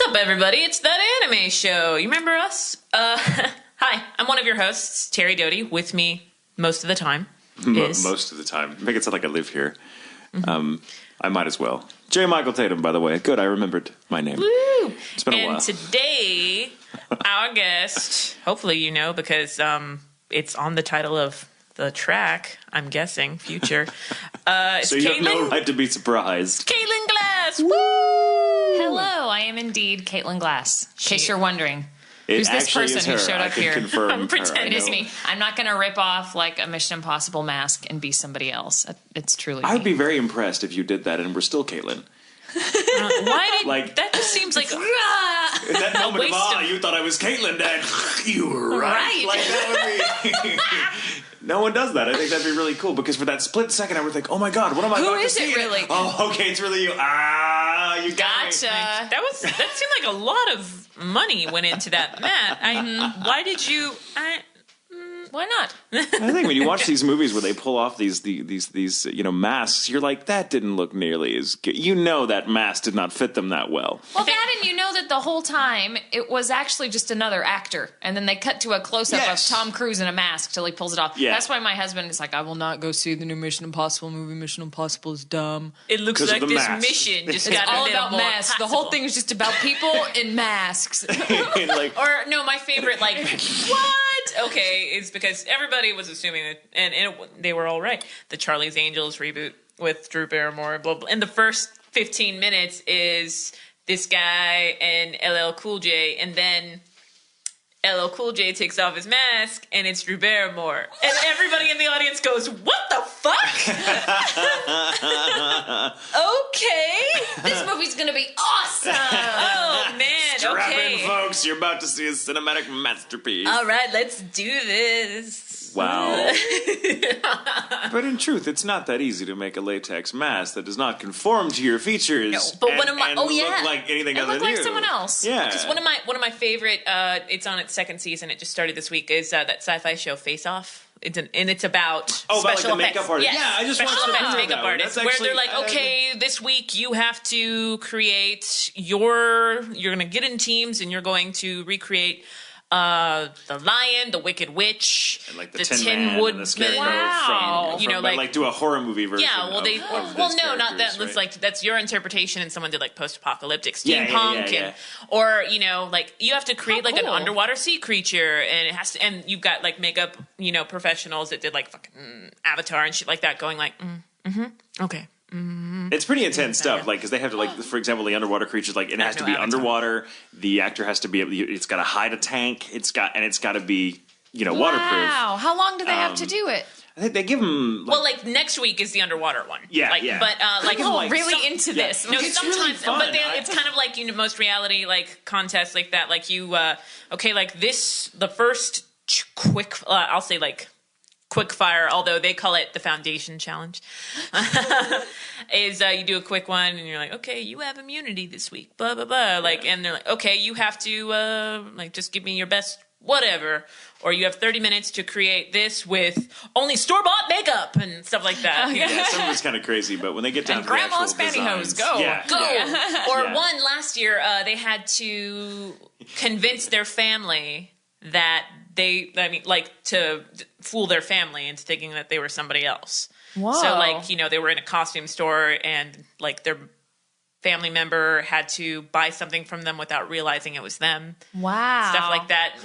up, everybody? It's That Anime Show. You remember us? Hi, I'm one of your hosts, Terri Doty. With me most of the time Most of the time. Make it sound like I live here. I might as well. J. Michael Tatum, by the way. Good, I remembered my name. Woo! It's been a while. And today, our guest, hopefully you know because it's on the title of the track, I'm guessing, Future. So you have no right to be surprised. Caitlin Glass! Woo! Hello, I am indeed Caitlin Glass. In case you're wondering. Who's this person who showed up here? I'm pretending. It is me. I'm not going to rip off like a Mission Impossible mask and be somebody else. It's truly me. I would be very impressed if you did that and we're still Caitlin. Why did that just seems like in that moment of you thought I was Caitlin, Dad. You were right. Like that would be. No one does that. I think that'd be really cool because for that split second I would think, oh my god, what am I about to see? Who is it really? Oh, okay, it's really you. You got gotcha. that seemed like a lot of money went into that, Matt. Why did you? Why not? I think when you watch these movies where they pull off these masks, you're like, that didn't look nearly as good. You know that mask did not fit them that well. Well, that and you know that the whole time it was actually just another actor, and then they cut to a close-up of Tom Cruise in a mask till he pulls it off. Yeah. That's why my husband is like, I will not go see the new Mission Impossible movie. Mission Impossible is dumb. It looks like this mission just got all a little about more masks. possible. The whole thing is just about people in masks. Or no, my favorite what? Okay, it's because everybody was assuming that, and they were all right. The Charlie's Angels reboot with Drew Barrymore, blah blah. And the first 15 minutes is this guy and LL Cool J, and then LL Cool J takes off his mask, and it's Drew Barrymore, and everybody in the audience goes, "What the fuck?" Okay, This movie's gonna be awesome. oh man, Strap okay. in, folks. You're about to see a cinematic masterpiece. All right, let's do this. Wow. But in truth, it's not that easy to make a latex mask that does not conform to your features. No, but and, one of my and look like anything other look than like you. someone else. Yeah. Because one of my favorite, it's on its second season. It just started this week. Is that sci-fi show Face Off? It's about special about like the effects. makeup artist. Yes. Yeah, I just special watched the effects preview of makeup that one. artists, That's where actually- they're like, okay, this week you have to create you're going to get in teams and you're going to recreate the Lion, the Wicked Witch, and like the Tin Man Woodsman. and the Scarecrow Wow. from like do a horror movie version. Yeah, well, no, not that. Right? It's like that's your interpretation, and someone did like post-apocalyptic Yeah, steampunk, yeah. or like you have to create like an cool. underwater sea creature, and it has to, and you've got like makeup, professionals that did like fucking Avatar and shit like that, going like, okay. It's pretty intense stuff, like because they have to for example, the underwater creatures, like it has to be Avatar. underwater. The actor has to be it's got to hide a tank. It's got to be waterproof. Wow. How long do they have to do it? I think they give them Next week is the underwater one. Yeah. But Really into this. No, It's sometimes, really fun. but it's kind of like most reality contests like that. Like you, the first quick, I'll say quick fire, although they call it the foundation challenge, is you do a quick one and you're like, okay, you have immunity this week, blah, blah, blah. And they're like, okay, you have to, just give me your best whatever. Or you have 30 minutes to create this with only store-bought makeup and stuff like that. Yeah, some of it's kind of crazy, but when they get down to grandma's the actual pantyhose, designs, go. yeah. Or one last year, they had to convince their family that to fool their family into thinking that they were somebody else. Whoa. So they were in a costume store and their family member had to buy something from them without realizing it was them. Wow. Stuff like that.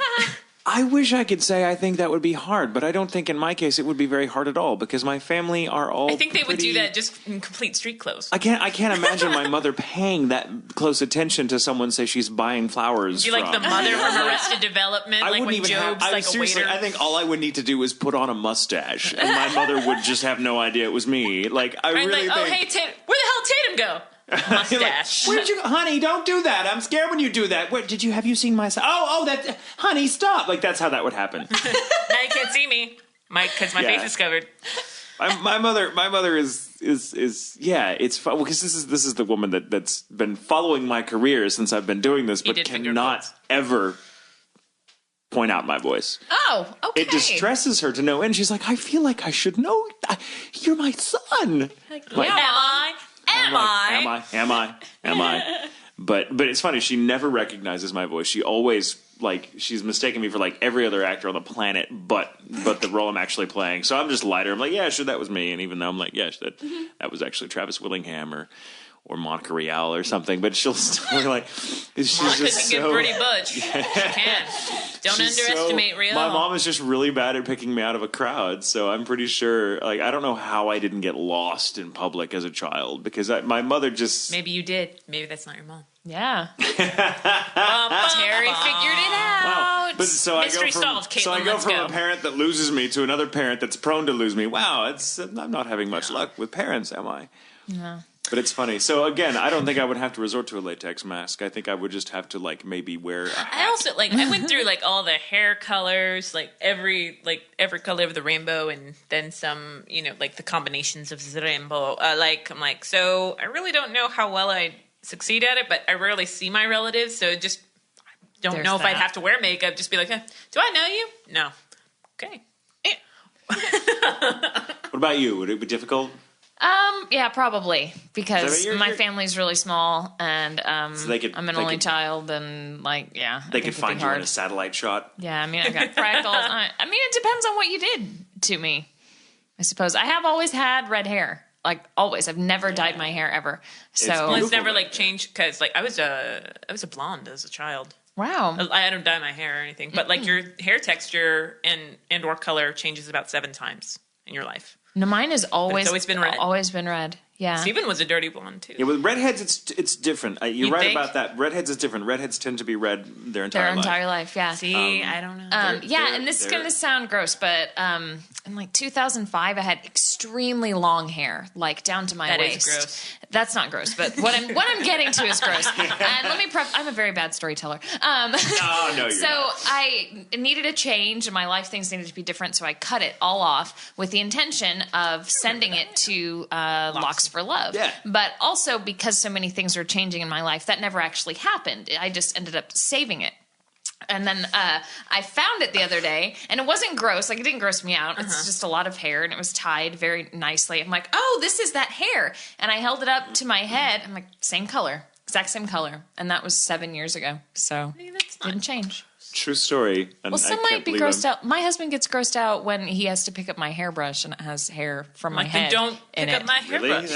I wish I could say I think that would be hard, but I don't think in my case it would be very hard at all because my family are all I think they would do that just in complete street clothes. I can't imagine my mother paying that close attention to someone say she's buying flowers. You like the mother from Arrested Development, I like wouldn't when even Job's have, like a seriously, waiter. I think all I would need to do is put on a mustache, and my mother would just have no idea it was me. Like I Right, really like, think. oh hey Tatum, where the hell Tatum go? Mustache. Where'd you go? Honey, don't do that. I'm scared when you do that. Have you seen my son? Oh, honey, stop. Like, that's how that would happen. Now you can't see me, because my face is covered. My mother is it's fun because this is the woman that's been following my career since I've been doing this, but cannot ever point out my voice. Oh, okay. It distresses her to no end. She's like, I feel like I should know. You're my son. Am I? Am I? But it's funny. She never recognizes my voice. She always she's mistaken me for every other actor on the planet, but the role I'm actually playing. So I'm just lighter. I'm like, yeah, sure, that was me. And even though I'm like, yeah, that was actually Travis Willingham or Monica Rial or something, but she'll still she's just so pretty butch. Yeah. She can. Don't underestimate Rial. My mom is just really bad at picking me out of a crowd, so I'm pretty sure. I don't know how I didn't get lost in public as a child because my mother just. Maybe you did. Maybe that's not your mom. Yeah. Terry figured it out. Wow. But Mystery solved, Caitlin. So I go from a parent that loses me to another parent that's prone to lose me. Wow, I'm not having much luck with parents, am I? No. But it's funny. So again, I don't think I would have to resort to a latex mask. I think I would just have to maybe wear a hat. I also I went through all the hair colors, every color of the rainbow, and then some, the combinations of the rainbow. So I really don't know how well I succeed at it, but I rarely see my relatives, so just don't know if I'd have to wear makeup. Just be like, do I know you? No. Okay. What about you? Would it be difficult? Yeah, probably, because my family's really small, and so I'm an only child, and they could find you in a satellite shot. Yeah, I mean, I got freckles. It depends on what you did to me, I suppose. I have always had red hair, always. I've never dyed my hair ever. So it's never changed because I was a blonde as a child. Wow. I don't dye my hair or anything, but your hair texture and or color changes about 7 times in your life. No, mine has always been red. Always been red. Yeah. Steven was a dirty blonde too. Yeah, with redheads, it's different. You're right about that. Redheads is different. Redheads tend to be red their entire life. Yeah. See, I don't know. And this is going to sound gross, but in 2005, I had extremely long hair, down to my waist. That is gross. That's not gross, but what I'm getting to is gross. And let me I'm a very bad storyteller. No, you're so not. I needed a change, and my life things needed to be different, so I cut it all off with the intention of sending it to Locks for Love. Yeah. But also because so many things were changing in my life, that never actually happened. I just ended up saving it. And then I found it the other day, and it wasn't gross. It didn't gross me out. It's just a lot of hair, and it was tied very nicely. I'm like, oh, this is that hair. And I held it up to my head. I'm like, same color, exact same color. And that was 7 years ago. So it didn't change. True story. And well, some might be grossed out. My husband gets grossed out when he has to pick up my hairbrush and it has hair from my head. Don't pick up my hairbrush.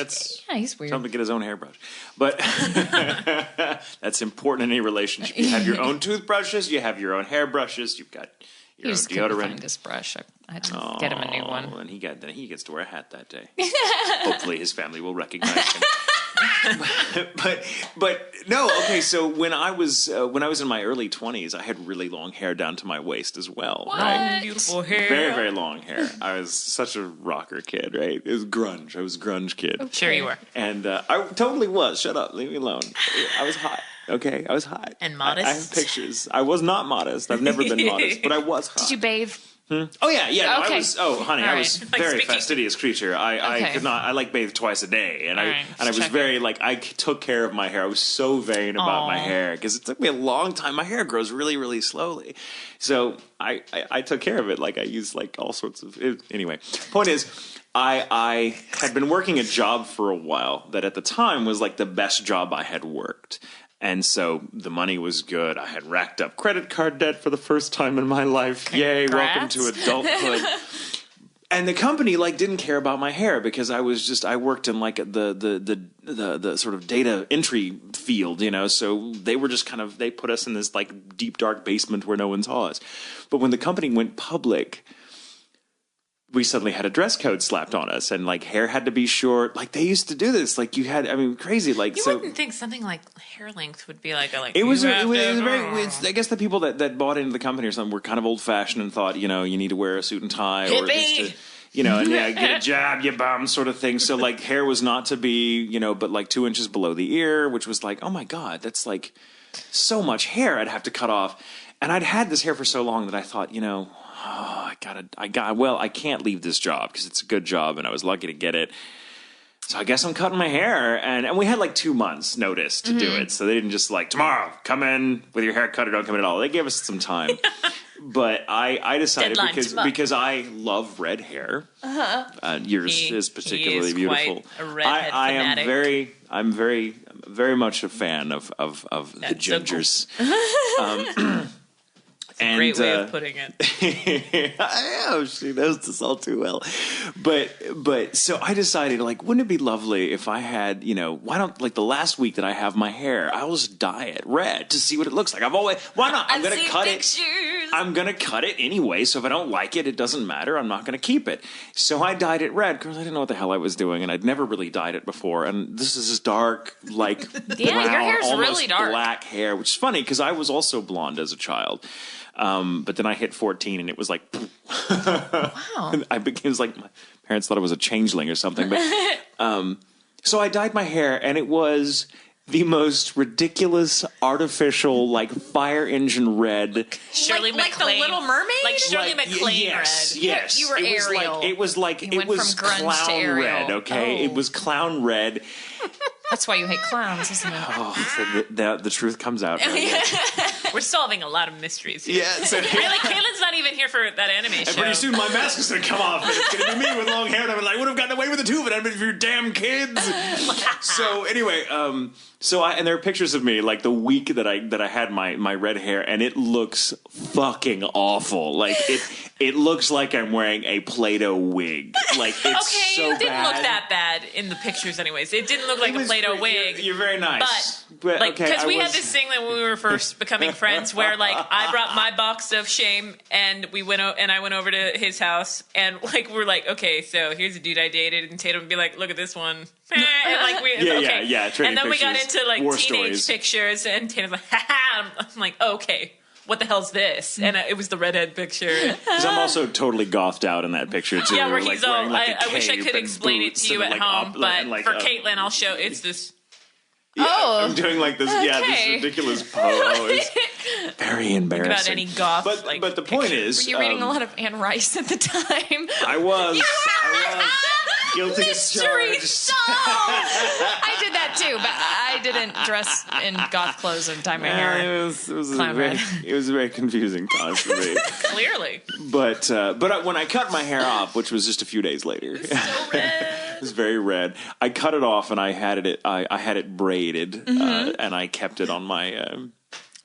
Really? He's weird. Tell him to get his own hairbrush. But that's important in any relationship. You have your own toothbrushes. You have your own hairbrushes. You've got your own deodorant. Find his brush. I had to get him a new one. And he gets to wear a hat that day. Hopefully, his family will recognize him. but no, okay. So when I was in my early 20s, I had really long hair down to my waist as well. What? Right? Beautiful hair. Very, very long hair. I was such a rocker kid, right? It was grunge. I was a grunge kid. Okay. Sure you were. And I totally was. Shut up. Leave me alone. I was hot. Okay, I was hot. And modest. I have pictures. I was not modest. I've never been modest, but I was hot. Did you bathe? Oh yeah. Okay. I was. Oh, honey, All I was right. very fastidious creature. I could not. I bathed twice a day, and I was very I took care of my hair. I was so vain about my hair because it took me a long time. My hair grows really, really slowly, so I took care of it. I used all sorts of. Anyway, point is, I had been working a job for a while that at the time was the best job I had worked. And so the money was good. I had racked up credit card debt for the first time in my life. Yay, welcome to adulthood. And the company didn't care about my hair because I worked in the sort of data entry field, so they were just they put us in this deep dark basement where no one saw us. But when the company went public, we suddenly had a dress code slapped on us, and hair had to be short. They used to do this. You had, crazy. You wouldn't think something like hair length would be It was very. I guess the people that bought into the company or something were kind of old fashioned and thought, you need to wear a suit and tie, or at least and get a job, you bum, sort of thing. So hair was not to be, but 2 inches below the ear, which was oh my god, that's so much hair I'd have to cut off. And I'd had this hair for so long that I thought, I can't leave this job because it's a good job and I was lucky to get it. So I guess I'm cutting my hair. And we had 2 months notice to do it. So they didn't just tomorrow, come in with your hair cut or don't come in at all. They gave us some time. But I decided because I love red hair. Yours is particularly beautiful. Quite a redhead fanatic. I'm very very much a fan of the gingers. And, great way of putting it. I am. She knows this all too well. But so I decided, like, wouldn't it be lovely if I had, why don't, like, the last week that I have my hair, I'll just dye it red to see what it looks like. Why not? I'm going to cut it. I'm going to cut it anyway, so if I don't like it, it doesn't matter. I'm not going to keep it. So I dyed it red because I didn't know what the hell I was doing, and I'd never really dyed it before. And this is this dark, like, brown, your hair's almost really dark. black hair, which is funny because I was also blonde as a child. But then I hit 14 and it was like, wow. It was like my parents thought I was a changeling or something. But, so I dyed my hair and it was the most ridiculous, artificial, like fire engine red. Shirley MacLaine. Like the Little Mermaid? Like Shirley MacLaine yes, red. Yes. You were Ariel. It was clown red, okay? Oh. It was clown red. That's why you hate clowns, isn't it? Oh, the truth comes out. We're solving a lot of mysteries here. Yeah. So, really, Caitlin's not even here for that anime show. And pretty soon my mask is going to come off and it's going to be me with long hair and I'm like, I would have gotten away with it too if it hadn't been for your damn kids. So anyway, and there are pictures of me like the week that I had my red hair and it looks fucking awful. Like it looks like I'm wearing a Play-Doh wig. Like it's so it didn't bad. look that bad in the pictures anyways. It didn't look like a Play-Doh wig. You're very nice. But like, because we had this thing that when we were first becoming friends where like I brought my box of shame and I went over to his house and like we're like, okay, so here's a dude I dated, and Tatum would be like, look at this one. And like yeah, and then we got pictures. into like War teenage stories. pictures and Tatum's like, ha. I'm like, okay. What the hell's this? And it was the redhead picture. Because I'm also totally gothed out in that picture too. Yeah, where he's like, all. wearing, like, I wish I cape could and explain it boots to you and, at like, home, up, but and, like, for Caitlin, I'll show. It's this. Yeah, Oh. I'm doing like this. Yeah, this ridiculous pose. It's very embarrassing. About any goth. But the point is, Were you reading a lot of Anne Rice at the time? I was. Guilty as charged. I did that too, but I didn't dress in goth clothes and dye my hair. It was a very confusing time for me. Clearly. But when I cut my hair off, which was just a few days later, So red. it was very red. I cut it off and I had it braided, and I kept it on my.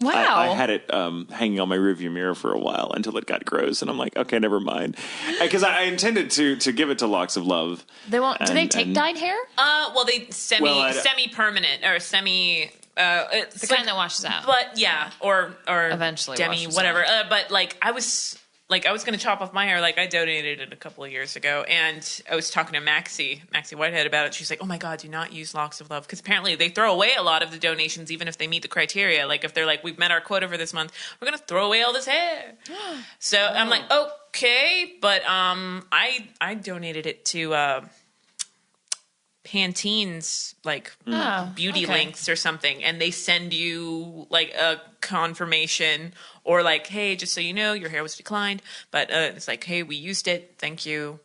Wow. I had it hanging on my rearview mirror for a while until it got gross, and I'm like, okay, never mind. Because I intended to give it to Locks of Love. They won't. Do they take dyed hair? Well, they semi-permanent or semi. It's The kind that washes out. But yeah, or Eventually demi, washes whatever. But like I was going to chop off my hair. Like I donated it a couple of years ago, and I was talking to Maxie Whitehead about it. She's like, "Oh my God, do not use Locks of Love," because apparently they throw away a lot of the donations, even if they meet the criteria. Like if they're like, "We've met our quota for this month, we're going to throw away all this hair." So I'm like, okay, but I donated it to Pantene's like beauty links or something, and they send you like a confirmation or like, hey, just so you know, your hair was declined, but it's like, hey, we used it, thank you.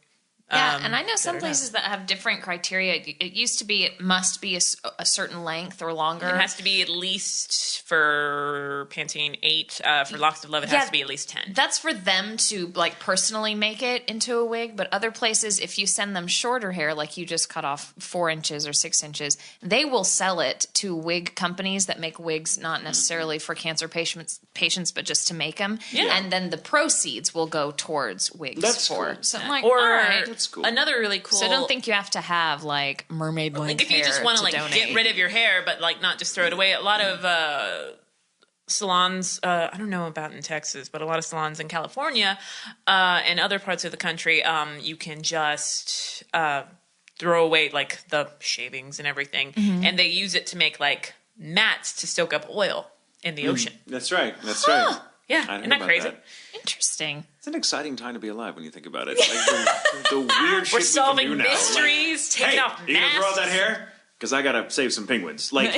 Yeah, and I know some places that have different criteria. It used to be it must be a certain length or longer. It has to be at least for Pantene 8. For Locks of Love, it has to be at least 10. That's for them to like personally make it into a wig. But other places, if you send them shorter hair, like you just cut off 4 inches or 6 inches, they will sell it to wig companies that make wigs not necessarily for cancer patients, but just to make them. Yeah. And then the proceeds will go towards wigs. That's for. cool. So I'm like, Or all right. That's cool. Another really cool. So I don't think you have to have like mermaid length like if you hair just want to like donate. get rid of your hair, but like not just throw it away. A lot of salons, I don't know about in Texas, but a lot of salons in California and other parts of the country, you can just throw away like the shavings and everything, and they use it to make like mats to soak up oil in the ocean. That's right. That's right. Yeah, isn't that crazy? Interesting. It's an exciting time to be alive when you think about it. Like the weird shit We're solving we can do now. mysteries, Like, taking hey, off you gonna throw out masks. that hair? Because I gotta save some penguins. Like,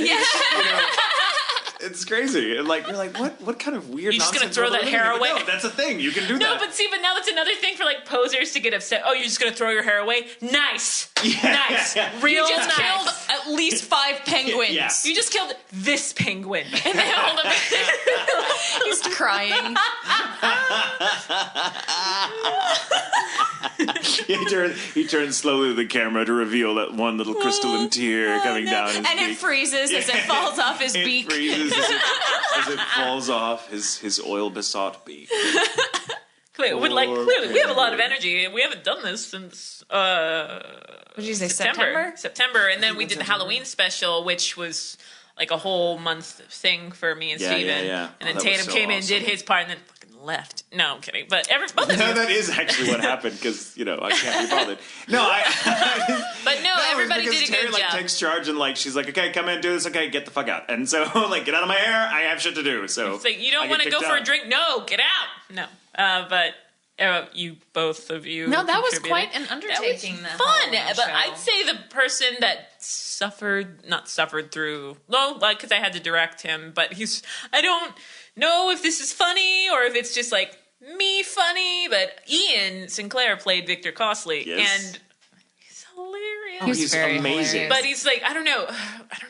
it's crazy. And like, you're like, what kind of weird? You just gonna nonsense throw world that are we living hair in? But away? No, that's a thing. You can do No, that. but see, now that's another thing for like posers to get upset. Oh, you're just gonna throw your hair away? Nice, nice, real You just nice. killed at least 5 penguins. Yeah. You just killed this penguin, and they hold him. He's crying. he turns slowly to the camera to reveal that one little crystalline tear coming down his and beak. it freezes as it falls off his beak. It freezes as it falls off his oil-besought beak. Clearly, we have a lot of energy. We haven't done this since What did you say? September, and then we did the Halloween special, which was like a whole month thing for me and Steven. Yeah. And then Tatum came in, did his part, and then fucking left. No, I'm kidding. But that is actually what happened because I can't be bothered. Everybody did a good job. Takes charge and she's like, okay, come in, do this. Okay, get the fuck out. And so get out of my hair. I have shit to do. So it's like, you don't want to go for a drink? No, get out. No, but. Both of you. No, that was quite an undertaking. That was fun, but I'd say the person that not suffered through, because I had to direct him, but I don't know if this is funny or if it's just me funny, but Ian Sinclair played Victor Costley, and he's hilarious. He's amazing. Hilarious. But he's I don't know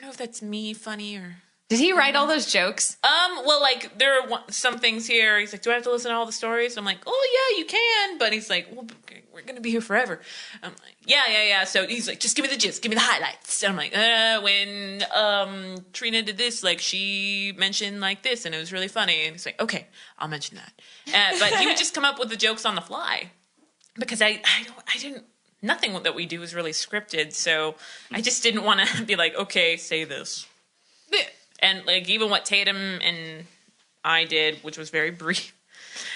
if that's me funny or... Did he write all those jokes? There are some things here. He's like, do I have to listen to all the stories? I'm like, oh, yeah, you can. But he's like, well, we're going to be here forever. I'm like, yeah. So he's like, just give me the gist. Give me the highlights. And I'm like, when Trina did this, she mentioned this, and it was really funny. And he's like, okay, I'll mention that. But he would just come up with the jokes on the fly. Because I didn't, nothing that we do is really scripted. So I just didn't want to be like, okay, say this. And even what Tatum and I did, which was very brief.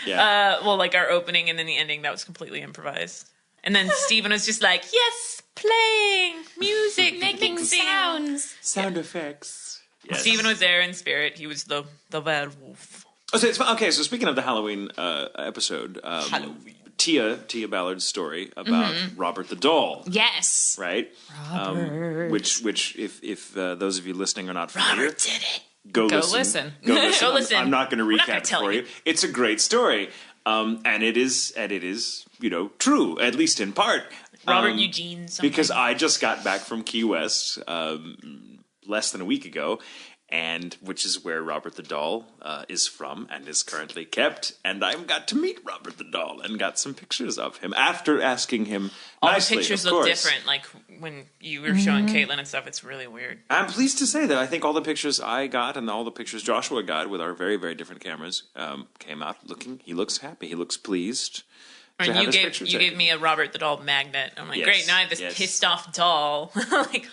Yeah. Our opening and then the ending, that was completely improvised. And then Steven was just like, yes, playing music, making sounds, sound effects. Yes. Steven was there in spirit. He was the werewolf. Oh, so it's okay. So speaking of the Halloween episode, Tia Ballard's story about Robert the Doll. Yes. Right? Robert. Which if those of you listening are not familiar, Robert did it. Go listen. Go listen. I'm not going to recap for you. It's a great story. And it is, true, at least in part. Robert Eugene something. Because I just got back from Key West less than a week ago, and which is where Robert the Doll is from and is currently kept. And I got to meet Robert the Doll and got some pictures of him after asking him all nicely, the pictures look different. When you were showing Caitlin and stuff, it's really weird. I'm pleased to say that I think all the pictures I got and all the pictures Joshua got with our very, very different cameras came out looking. He looks happy. He looks pleased. And you gave me a Robert the Doll magnet. I'm like, great, now I have this pissed off doll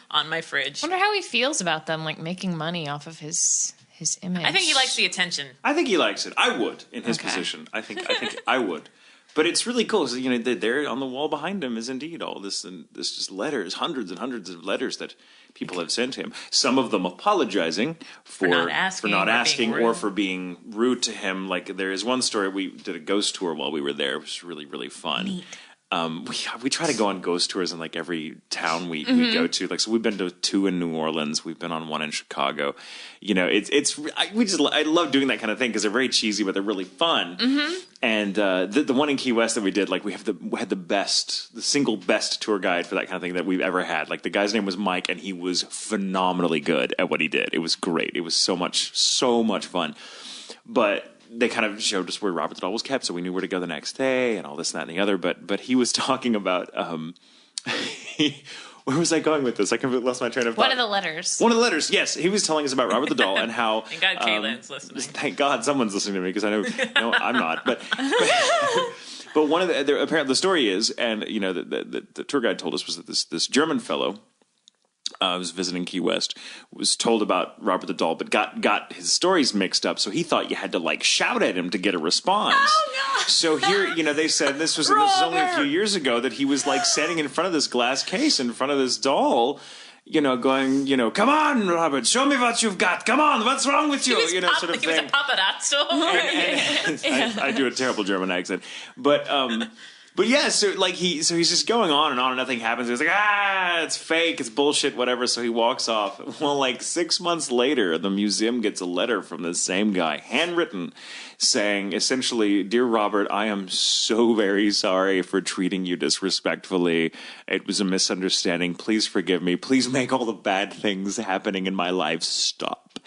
on my fridge. I wonder how he feels about them, making money off of his image. I think he likes the attention. I think he likes it. I would, in his position. I think I would. But it's really cool. So, there on the wall behind him is indeed all this just letters, hundreds and hundreds of letters that people have sent him. Some of them apologizing for not asking or for being rude to him. There is one story, we did a ghost tour while we were there. It was really, really fun. Neat. We try to go on ghost tours in every town we go to. So we've been to 2 in New Orleans. We've been on 1 in Chicago. I love doing that kind of thing because they're very cheesy, but they're really fun. Mm-hmm. And the one in Key West that we did, we had the single best tour guide for that kind of thing that we've ever had. The guy's name was Mike, and he was phenomenally good at what he did. It was great. It was so much fun. But they kind of showed us where Robert the Doll was kept, so we knew where to go the next day and all this, that, and the other. But he was talking about where was I going with this? I completely lost my train of thought. One of the letters. Yes, he was telling us about Robert the Doll and how. Thank God Caitlin's listening. Thank God someone's listening to me because I know no, I'm not. But one of apparently the story is, and the tour guide told us was that this German fellow. Was visiting Key West, was told about Robert the Doll, but got his stories mixed up, so he thought you had to shout at him to get a response. Oh, no. So here, they said this was only a few years ago that he was standing in front of this glass case in front of this doll, going, come on, Robert, show me what you've got. Come on, what's wrong with you? He was a paparazzo. And I do a terrible German accent, but yeah, so he's just going on and nothing happens. He's like, it's fake, it's bullshit, whatever. So he walks off. Well, 6 months later, the museum gets a letter from the same guy, handwritten, saying essentially, "Dear Robert, I am so very sorry for treating you disrespectfully. It was a misunderstanding. Please forgive me. Please make all the bad things happening in my life stop."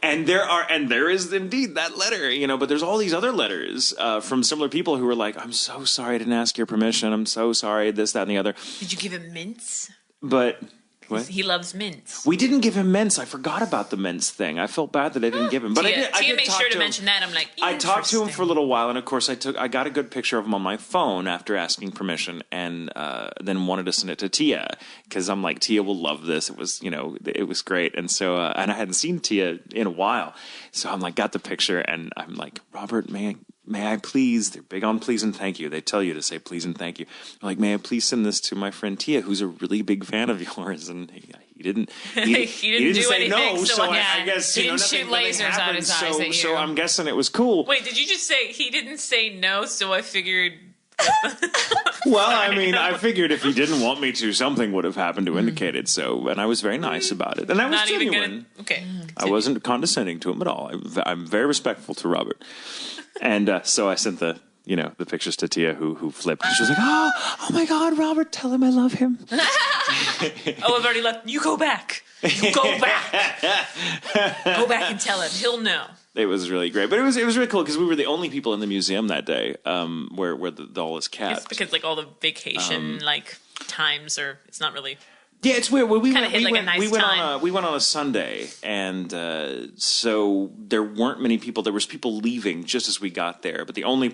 And there is indeed that letter, but there's all these other letters from similar people who were like, "I'm so sorry I didn't ask ask your permission. I'm so sorry, this, that, and the other. Did you give him mints? But... What? He loves mints. We didn't give him mints. I forgot about the mints thing. I felt bad that I didn't give him. But Tia made sure to mention that. I'm like, I talked to him for a little while, and of course I got a good picture of him on my phone after asking permission, and then wanted to send it to Tia because I'm like, Tia will love this. It was, it was great, and so and I hadn't seen Tia in a while, so I'm like, got the picture, and I'm like, Robert, may I please? They're big on please and thank you. They tell you to say please and thank you. I'm like, may I please send this to my friend Tia, who's a really big fan of yours? And he didn't. He didn't do say anything, no. So yeah. I guess he didn't shoot lasers out his eyes at you. So I'm guessing it was cool. Wait, did you just say he didn't say no? So I figured. Well, I mean, I figured if he didn't want me to, something would have happened to indicate it. So, and I was very nice about it, and I was Not genuine. even gonna, okay. I wasn't condescending to him at all. I'm very respectful to Robert, and so I sent the pictures to Tia, who flipped. And she was like, "Oh my God, Robert, tell him I love him." I've already left. You go back. You go back. Go back and tell him. He'll know. It was really great, but it was really cool because we were the only people in the museum that day, where the doll is kept. It's because all the vacation times are. It's not really. Yeah, it's weird. We went on a Sunday, and so there weren't many people. There was people leaving just as we got there, but the only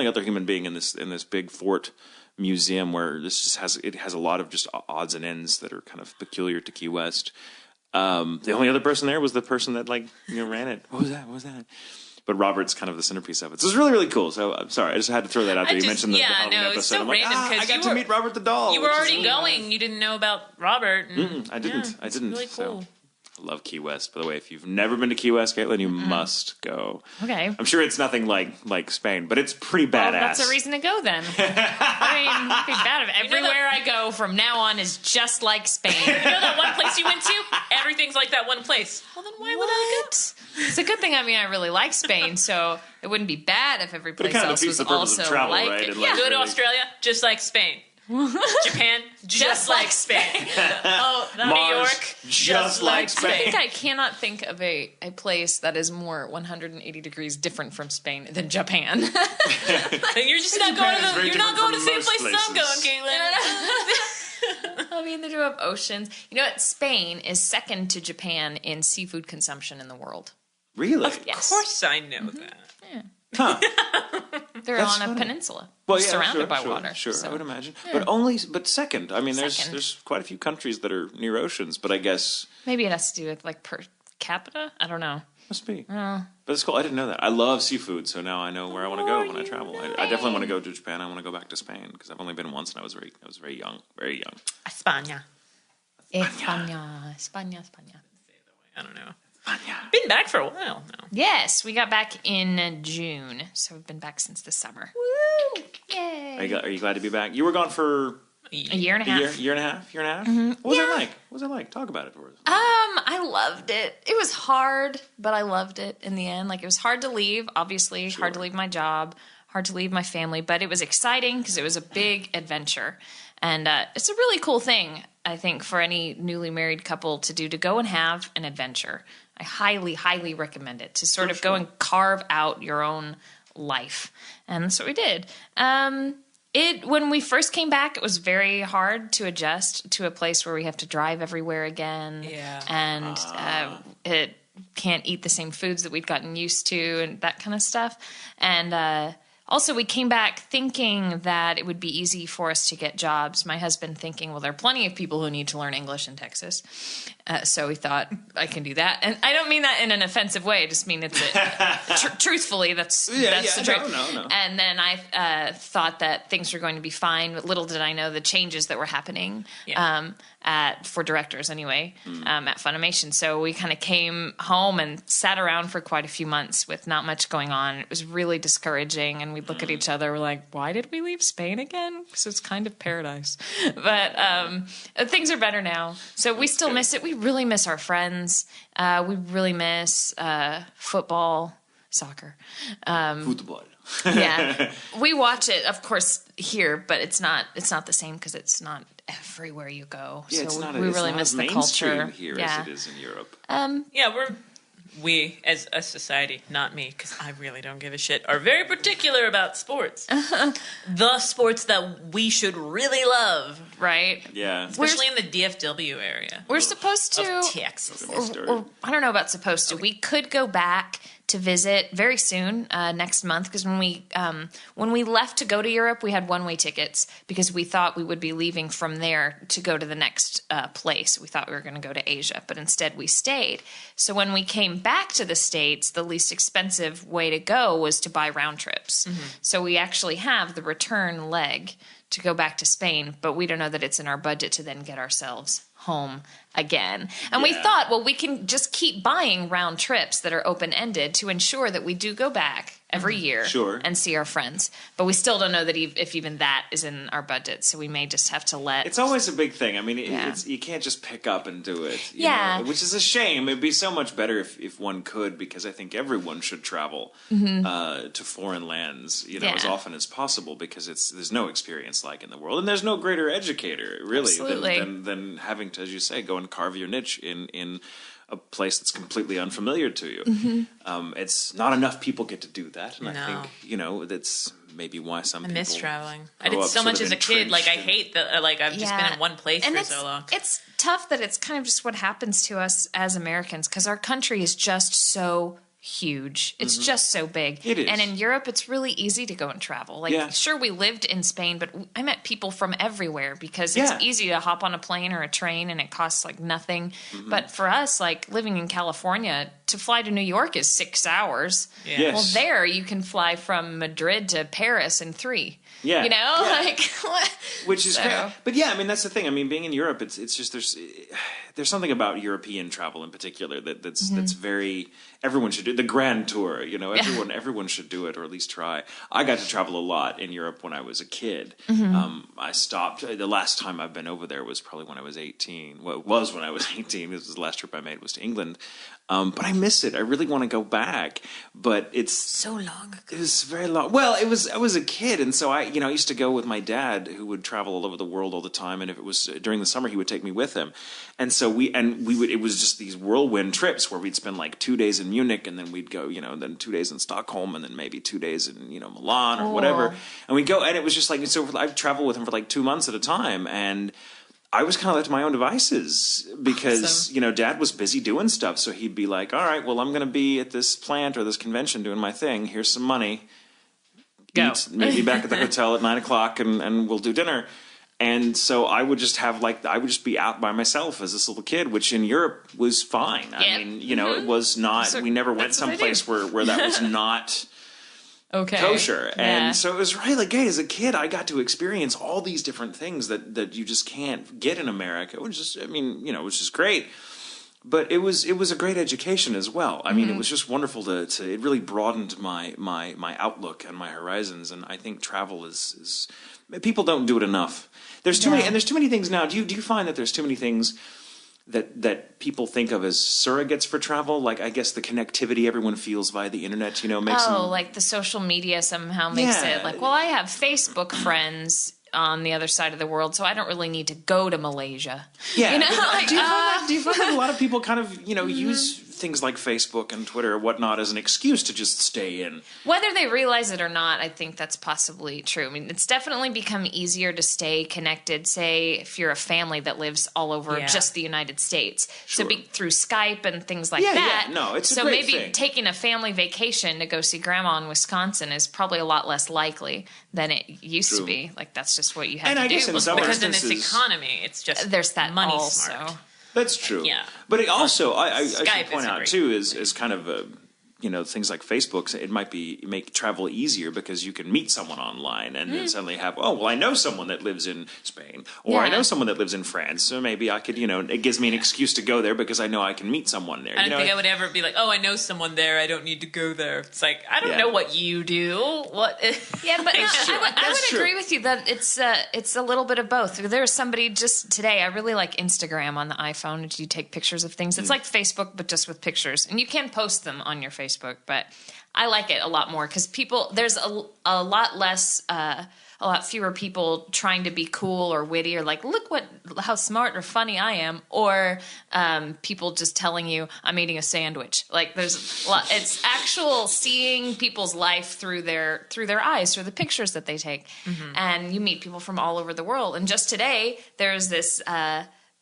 other human being in this big fort museum where this just has a lot of just odds and ends that are kind of peculiar to Key West. The only other person there was the person that ran it. What was that? But Robert's kind of the centerpiece of it. So it's really, really cool. So I'm sorry, I just had to throw that out there. You mentioned the Halloween episode. It's so I'm like, random because I got to meet Robert the doll. You were already going. You didn't know about Robert. I didn't. I didn't. Really cool. So. I love Key West, by the way. If you've never been to Key West, Caitlin, you must go. Okay. I'm sure it's nothing like Spain, but it's pretty badass. Well, that's a reason to go then. I mean, it'd be bad if everywhere I go from now on is just like Spain. You know that one place you went to? Everything's like that one place. Well, then why would I go? It's a good thing. I mean, I really like Spain, so it wouldn't be bad if every place else was also travel, like right? it. Yeah. Go to Australia, just like Spain. Japan, just like Spain. New York, just like Spain. I cannot think of a place that is more 180 degrees different from Spain than Japan. You're just not going to the same places I'm going, Caitlin. I mean, they do have oceans. You know what? Spain is second to Japan in seafood consumption in the world. Really? Of course I know that. Yeah. Huh. They're That's on a funny. peninsula, sure, surrounded by water. Sure, so. I would imagine. Yeah. But second. I mean, there's quite a few countries that are near oceans, but I guess Maybe it has to do with per capita. I don't know. must be. But it's cool. I didn't know that. I love seafood, so now I know where I want to go when I travel. I definitely want to go to Japan. I want to go back to Spain because I've only been once, and I was very young. España. España. I don't know. Been back for a while now. Yes, we got back in June, so we've been back since the summer. Woo! Yay! Are you glad to be back? You were gone for a year and a half. Year and a half. Mm-hmm. What was it like? What was it like? Talk about it for us. I loved it. It was hard, but I loved it in the end. It was hard to leave, obviously, hard to leave my job, hard to leave my family, but it was exciting because it was a big adventure. And it's a really cool thing, I think, for any newly married couple to do, to go and have an adventure. I highly, highly recommend it, to sort of go and carve out your own life. And that's what we did. When we first came back, it was very hard to adjust to a place where we have to drive everywhere again. Yeah. And it can't eat the same foods that we'd gotten used to and that kind of stuff. And also, we came back thinking that it would be easy for us to get jobs. My husband thinking, well, there are plenty of people who need to learn English in Texas. So we thought, I can do that. And I don't mean that in an offensive way. I just mean it's truthfully, that's the truth. No. And then I thought that things were going to be fine. But little did I know the changes that were happening for directors anyway, at Funimation. So we kind of came home and sat around for quite a few months with not much going on. It was really discouraging. And we'd look at each other, we're like, why did we leave Spain again? Because it's kind of paradise. But things are better now. So we still miss it. We really miss our friends. We really miss football, soccer. Football. Yeah. We watch it, of course, here, but it's not the same because it's not everywhere you go. Yeah, so it's not we really miss the culture here as it is in Europe. Yeah, we're we as a society, not me, because I really don't give a shit, are very particular about sports. The sports that we should really love. Right? Yeah. Especially in the DFW area. We're supposed to... Of Texas. Or, I don't know about supposed to. We could go back to visit very soon, next month, because when we left to go to Europe, we had one-way tickets because we thought we would be leaving from there to go to the next place. We thought we were going to go to Asia, but instead we stayed. So when we came back to the States, the least expensive way to go was to buy round trips. Mm-hmm. So we actually have the return leg to go back to Spain, but we don't know that it's in our budget to then get ourselves home again. And we thought, well, we can just keep buying round trips that are open-ended to ensure that we do go back every year and see our friends. But we still don't know that if even that is in our budget, so we may just have to let... It's always a big thing. I mean, it's, you can't just pick up and do it. You know, which is a shame. It'd be so much better if one could, because I think everyone should travel to foreign lands, as often as possible, because there's no experience like in the world. And there's no greater educator, really, than having to, as you say, go and carve your niche in a place that's completely unfamiliar to you. Mm-hmm. It's not enough people get to do that, and I think that's maybe why some people miss traveling. I did so much as a kid. Like I hate that. Like I've just been in one place for so long. It's tough that it's kind of just what happens to us as Americans, because our country is just so huge. It's just so big. It is. And in Europe, it's really easy to go and travel. Like, sure, we lived in Spain, but I met people from everywhere because it's easy to hop on a plane or a train and it costs like nothing. Mm-hmm. But for us, like living in California, to fly to New York is 6 hours. Yeah. Yes. Well, there you can fly from Madrid to Paris in 3. Yeah. Like which is great. But yeah, I mean that's the thing. I mean, being in Europe, it's just there's something about European travel in particular that's very, everyone should do the grand tour. Everyone should do it, or at least try. I got to travel a lot in Europe when I was a kid. I stopped. The last time I've been over there was probably when I was 18. Well, it was when I was 18. This was the last trip I made was to England. But I miss it. I really want to go back. But it's so long ago. It was very long. Well, I was a kid, and so I used to go with my dad, who would travel all over the world all the time. And if it was during the summer, he would take me with him. And so we would. It was just these whirlwind trips where we'd spend like 2 days in Munich, and then we'd go, then 2 days in Stockholm, and then maybe 2 days in Milan or whatever. And we'd go, and it was just like so. I'd travel with him for like 2 months at a time, and I was kind of left to my own devices because, Dad was busy doing stuff. So he'd be like, all right, well, I'm going to be at this plant or this convention doing my thing. Here's some money. Go. Eat, maybe back at the hotel at 9 o'clock and we'll do dinner. And so I would just I would just be out by myself as this little kid, which in Europe was fine. Yeah. I mean, it was not, we never went someplace where that was not kosher. And so it was really great. As a kid, I got to experience all these different things that you just can't get in America, which is, it was just great. But it was a great education as well. I mean, it was just wonderful to it really broadened my outlook and my horizons. And I think travel is people don't do it enough. There's too many, and there's too many things now. Do you find that there's too many things that people think of as surrogates for travel? Like, I guess the connectivity everyone feels via the internet, makes them... like the social media somehow makes it like, well, I have Facebook friends on the other side of the world, so I don't really need to go to Malaysia. Yeah. Do you find that a lot of people kind of, use things like Facebook and Twitter or whatnot as an excuse to just stay in? Whether they realize it or not, I think that's possibly true. I mean, it's definitely become easier to stay connected, say, if you're a family that lives all over just the United States. Sure. So through Skype and things like that. Yeah, no, it's a so great maybe thing. Taking a family vacation to go see grandma in Wisconsin is probably a lot less likely than it used to be. Like, that's just what you had to do. Guess in some because instances, in this economy, it's just there's that money also. smart. That's true. Yeah. But it also, I should Skype point is out, great too, is kind of a... things like Facebook, it might make travel easier because you can meet someone online and then suddenly have, I know someone that lives in Spain, or I know someone that lives in France, so maybe I could, it gives me an excuse to go there because I know I can meet someone there. I don't think I would ever be like, I know someone there, I don't need to go there. It's like, I don't know what you do. What? Yeah, but I would agree with you that it's a little bit of both. There's somebody just today, I really like Instagram on the iPhone. You take pictures of things. It's like Facebook, but just with pictures. And you can post them on your Facebook Facebook, but I like it a lot more because there's a lot less, a lot fewer people trying to be cool or witty or like, look how smart or funny I am, or people just telling you I'm eating a sandwich. Like there's a lot, it's actual seeing people's life through their eyes, through the pictures that they take. And you meet people from all over the world. And just today there's this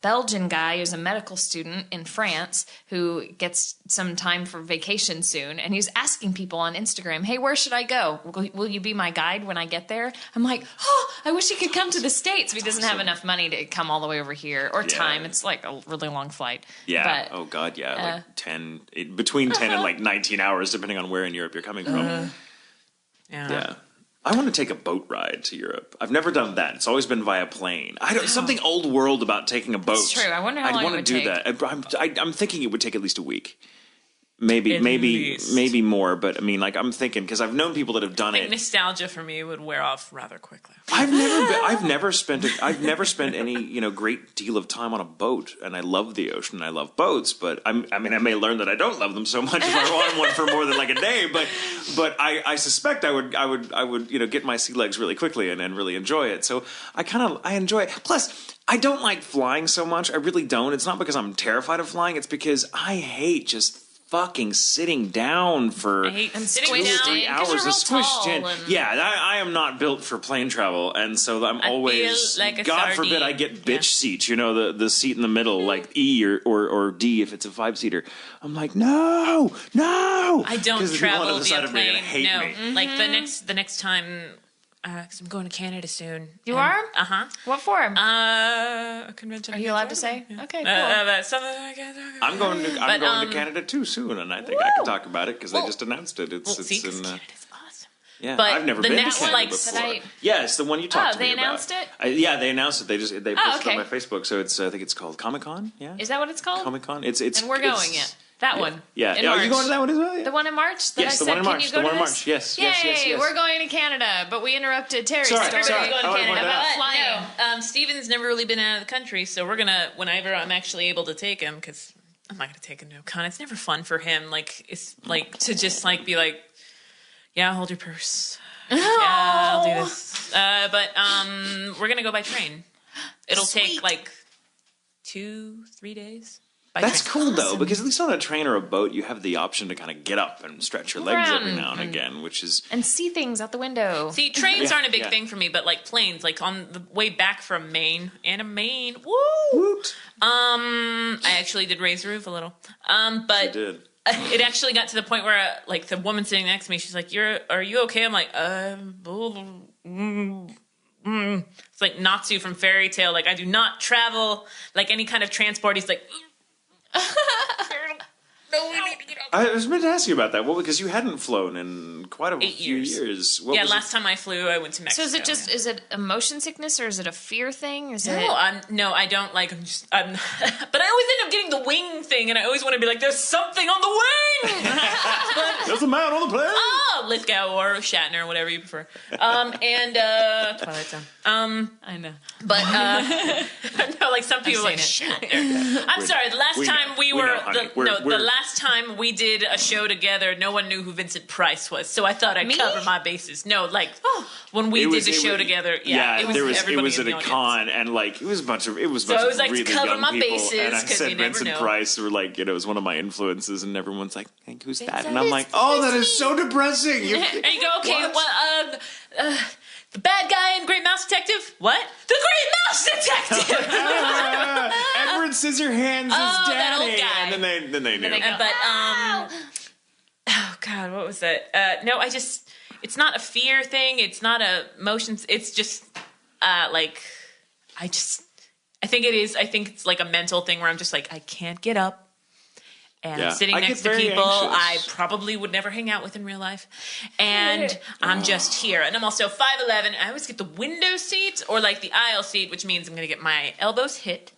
Belgian guy who's a medical student in France who gets some time for vacation soon, and he's asking people on Instagram, hey, where should I go? Will you be my guide when I get there? I'm like, oh, I wish he could come to the States, but he doesn't have enough money to come all the way over here, or time. It's like a really long flight. Yeah. But, oh, God, yeah. Like between 10 and like 19 hours, depending on where in Europe you're coming from. Yeah. I want to take a boat ride to Europe. I've never done that. It's always been via plane. Something old world about taking a boat. It's true. I wonder how long it would take. I'd want to do that. I'm thinking it would take at least a week. Maybe more, but I mean, like I'm thinking because I've known people that have done it. Nostalgia for me would wear off rather quickly. I've never spent any great deal of time on a boat, and I love the ocean. And I love boats, but I may learn that I don't love them so much if I want one for more than like a day. But I suspect I would get my sea legs really quickly and really enjoy it. So I enjoy it. Plus, I don't like flying so much. I really don't. It's not because I'm terrified of flying. It's because I hate just fucking sitting down for 2 or 3 hours squished in. I am not built for plane travel, and so I'm always like God forbid I get bitch seat, the seat in the middle, like E or D if it's a 5-seater. I'm like, no. I don't travel via plane. No, like the next time. Because I'm going to Canada soon. You are? Uh-huh. What for? A convention. Are you allowed to say? Yeah. Okay, cool. Something I can't talk about. I'm going to Canada too soon, and I think I can talk about it because they just announced it. Canada's awesome. Yeah, but I've never been to Canada before. Yeah, it's the one you talked to me about. Oh, they announced it? They announced it. They posted it on my Facebook, so I think it's called Comic-Con. Yeah. Is that what it's called? Comic-Con. It's and we're going, That one. Yeah. Are you going to that one as well? Yeah. The one in March? Yes, the one in March. The one in March. Yes. Yay, we're going to Canada, but we interrupted Terry's story. Sorry. Going to Canada. Flying. No, Steven's never really been out of the country, so we're gonna whenever I'm actually able to take him, because I'm not gonna take him to a con. It's never fun for him. Like it's like to just like be like, yeah, hold your purse. Yeah, I'll do this. But we're gonna go by train. It'll take like 2-3 days. That's cool though, because at least on a train or a boat, you have the option to kind of get up and stretch your legs every now and again, which is and see things out the window. See, trains aren't a big thing for me, but like planes, like on the way back from Maine, woo! Woot. I actually did raise the roof a little, but you did. It actually got to the point where like the woman sitting next to me, she's like, "Are you okay?" I'm like, It's like Natsu from Fairy Tale. Like I do not travel like any kind of transport. He's like. I was meant to ask you about that. Well, because you hadn't flown in quite a few years. Last time I flew, I went to Mexico. So is it a motion sickness or is it a fear thing? No, I don't like. But I always end up getting the wing thing, and I always want to be like, "There's something on the wing." There's a man on the plane. Oh, Lithgow or Shatner, whatever you prefer. And Twilight Zone. I know, but no, like some people are like Shatner. I'm sorry. The last time we did a show together, no one knew who Vincent Price was, so I thought I'd cover my bases. No, like when we did the show together, it was at a con, and like it was a bunch of really to cover young my people, bases, and I said Vincent Price, were like it was one of my influences, and everyone's like, "Who's that?" And I'm like, "Oh, that is so depressing." And you go, "Okay, well, the bad guy in Great Mouse Detective? What? The Great Mouse Detective!" Edward Scissorhands is daddy. That old guy. And then they knew. Oh God, what was that? No, it's not a fear thing. It's not a motions. It's just, I think it is. I think it's like a mental thing where I'm just like, I can't get up. And I'm sitting next to people I probably would never hang out with in real life. And I'm just here. And I'm also 5'11". I always get the window seat or like the aisle seat, which means I'm going to get my elbows hit.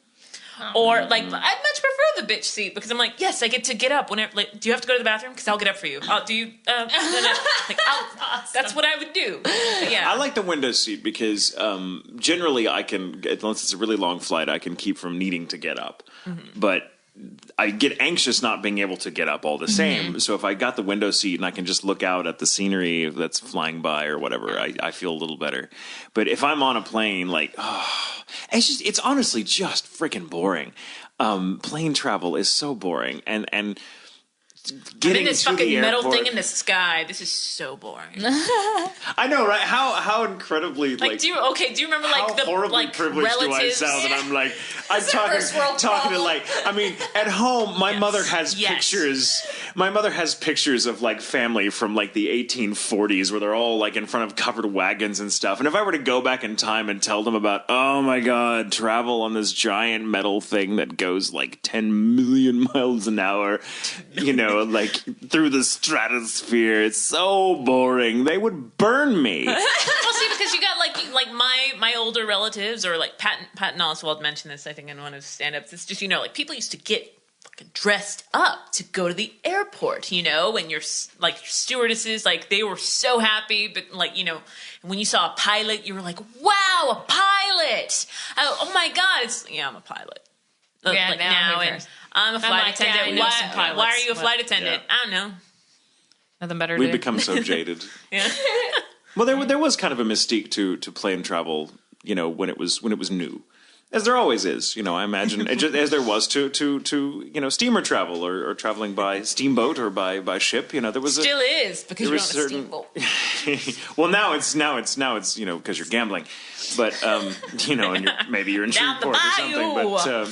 Or like, I'd much prefer the bitch seat because I'm like, yes, I get to get up whenever. Like, do you have to go to the bathroom? Because I'll get up for you. Do you? That's what I would do. Yeah, I like the window seat because generally I can, unless it's a really long flight, I can keep from needing to get up. Mm-hmm. But I get anxious not being able to get up all the same. So if I got the window seat and I can just look out at the scenery that's flying by or whatever, I feel a little better. But if I'm on a plane, like, it's honestly just freaking boring. Plane travel is so boring. And I'm in this fucking metal thing in the sky. This is so boring. I know, right? How incredibly do you remember the horribly privileged relatives? do I sound? And I'm talking to at home. My mother has pictures. My mother has pictures of family from the 1840s where they're all in front of covered wagons and stuff. And if I were to go back in time and tell them about, oh my God, travel on this giant metal thing that goes 10 million miles an hour, through the stratosphere. It's so boring. They would burn me. Well, see, because you got my older relatives, or Patton Oswalt mentioned this, I think, in one of his stand-ups. It's just, people used to get fucking dressed up to go to the airport, and your stewardesses, they were so happy, but when you saw a pilot, you were like, wow, a pilot! Oh my God, I'm a pilot. I'm a flight attendant. Why are you a flight attendant? Yeah. I don't know. Nothing better to do. We become so jaded. Yeah. Well, there was kind of a mystique to plane travel, when it was new, as there always is. I imagine as there was to steamer travel or traveling by steamboat or by ship. There was still is because you're on a steamboat. Well, now it's because you're gambling, but and maybe you're in Shreveport or something,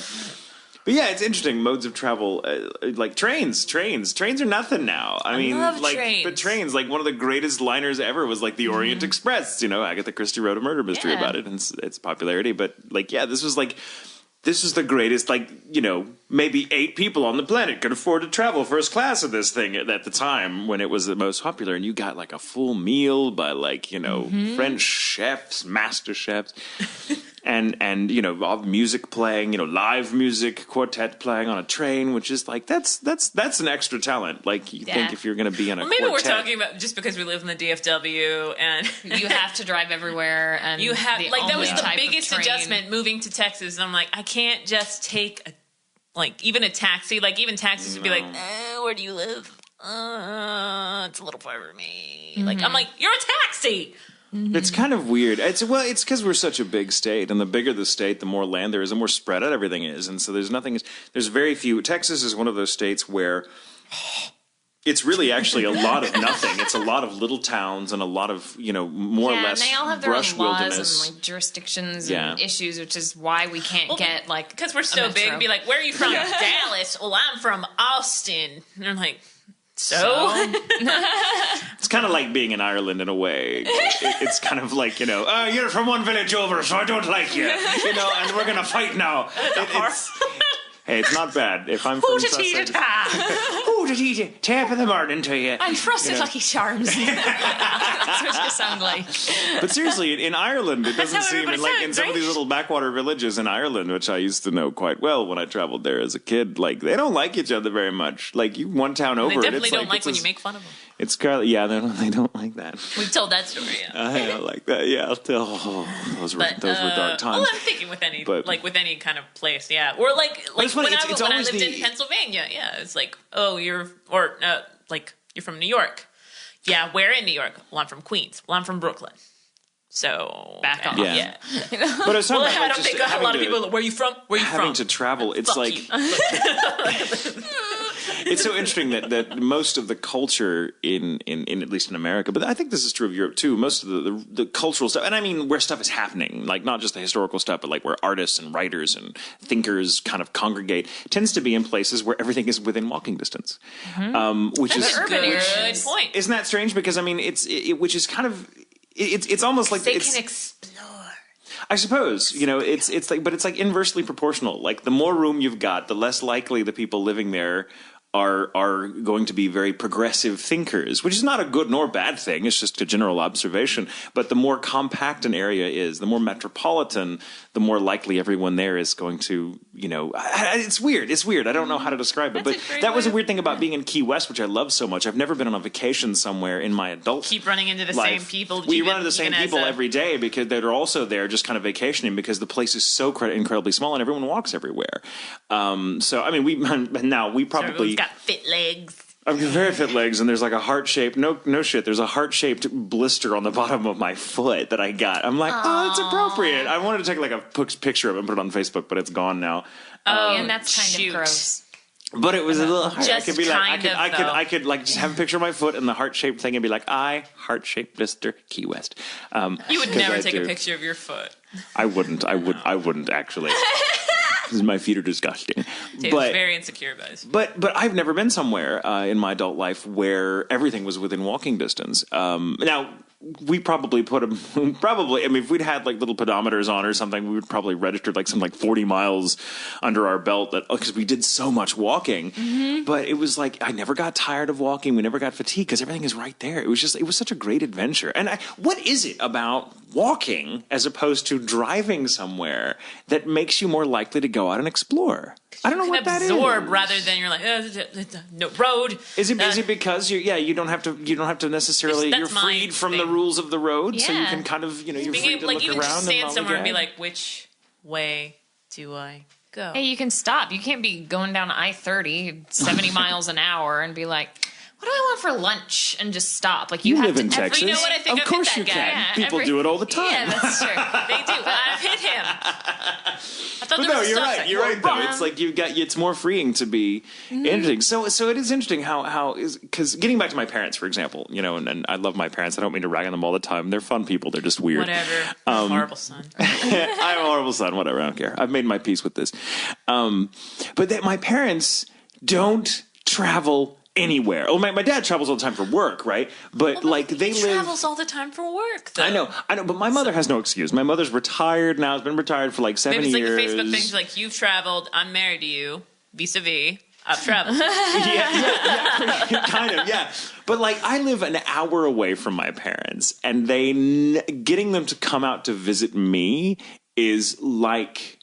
But yeah, it's interesting. Modes of travel, like trains. Trains are nothing now. I mean, love trains. But trains, one of the greatest liners ever was the Orient Express. Agatha Christie wrote a murder mystery about it and its popularity. But this was the greatest. Maybe 8 people on the planet could afford to travel first class of this thing at the time when it was the most popular. And you got a full meal by French chefs, master chefs. And all music playing, live music, quartet playing on a train, which is that's an extra talent. You think if you're going to be in a maybe quartet, we're talking about just because we live in the DFW and you have to drive everywhere, and you have that was the biggest adjustment moving to Texas. And I'm I can't just take even a taxi. Even taxis would be where do you live? It's a little far for me. I'm you're a taxi. Mm-hmm. It's kind of weird. It's because we're such a big state, and the bigger the state, the more land there is, the more spread out everything is, and so there's very few. Texas is one of those states where it's really actually a lot of nothing. It's a lot of little towns and a lot of more or less and they all have their brush own laws wilderness and jurisdictions and issues, which is why we can't get because we're so big. Be where are you from? Dallas. Well, I'm from Austin. And I'm So? It's kind of like being in Ireland in a way. It's kind of you're from one village over, so I don't like you. And we're going to fight now. Hey, it's not bad. If I'm from Sussex... Tap in the morning to you. I'm Frosted Lucky Charms. That's what you sound like. But seriously, in Ireland, it doesn't seem... in some of these little backwater villages in Ireland, which I used to know quite well when I traveled there as a kid, they don't like each other very much. One town over... They definitely don't like when you make fun of them. It's they don't like that. We've told that story. Yeah. I don't like that. Yeah, I'll tell. Those were dark times. Well, I'm thinking with any with any kind of place, yeah. Or when I lived in Pennsylvania, yeah, it's you're from New York. Yeah, where in New York? Well, I'm from Queens. Well, I'm from Brooklyn. So back off. Yeah. But I was talking about I don't think a lot of people. Where are you from? Where are you having from? to travel, it's it's so interesting that most of the culture in at least in America, but I think this is true of Europe too. Most of the cultural stuff, and I mean where stuff is happening, not just the historical stuff, but where artists and writers and thinkers kind of congregate, tends to be in places where everything is within walking distance, which That's is a good point. Isn't that strange? Because I mean, which is kind of. It's almost like they can explore. I suppose but it's inversely proportional. The more room you've got, the less likely the people living there are going to be very progressive thinkers, which is not a good nor bad thing. It's just a general observation. But the more compact an area is, the more metropolitan, the more likely everyone there is going to, it's weird. It's weird. I don't know how to describe it. But that was a weird thing about being in Key West, which I love so much. I've never been on a vacation somewhere in my adult Keep running into the same people. We run into the same people every day because they're also there just kind of vacationing because the place is so incredibly small and everyone walks everywhere. So, I mean, we probably... got fit legs. I've got very fit legs, and there's like a heart-shaped, no shit, there's a heart-shaped blister on the bottom of my foot that I got. I'm like, oh, it's appropriate. I wanted to take like a picture of it and put it on Facebook, but it's gone now. And that's kind of gross. But it was a little hard. Just I could be like, I could like just have a picture of my foot and the heart-shaped thing and be like, heart-shaped blister, Key West. You would never take a picture of your foot. I wouldn't. I wouldn't actually. My feet are disgusting. Dave's very insecure about it. But I've never been somewhere in my adult life where everything was within walking distance. Now, we probably I mean, if we'd had like little pedometers on or something, we would probably registered like 40 miles under our belt because we did so much walking. Mm-hmm. But it was like, I never got tired of walking. We never got fatigued because everything is right there. It was such a great adventure. And what is it about walking as opposed to driving somewhere that makes you more likely to go out and explore? I don't know what that is. Absorb rather than you're like no road. Is it because you don't have to necessarily you're freed from the rules of the road, so you can kind of you're free to look you around. Can just stand somewhere and be like, which way do I go? Hey, you can stop. You can't be going down I-30 70 miles an hour and be like, what do I want for lunch? And just stop. Like you have live in to. Texas. You know what I think? Of course you can. Yeah, people do it all the time. Yeah, that's true. They do. I've hit him. I thought But there no, was you're stuff right. You're right, though. It's like it's more freeing to be interesting. So it is interesting how because getting back to my parents, for example, and I love my parents. I don't mean to rag on them all the time. They're fun people. They're just weird. Whatever. I'm a horrible son. I'm a horrible son. Whatever. I don't care. I've made my peace with this. But that my parents don't travel anywhere. Oh, my dad travels all the time for work, right? But he travels all the time for work. Though. I know. But my mother has no excuse. My mother's retired now. Has been retired for 7 years. Maybe it's like the Facebook thing. She's like, you've traveled. I'm married to you. Vis-a-vis. I've traveled. yeah, kind of, yeah. But I live an hour away from my parents, and getting them to come out to visit me is like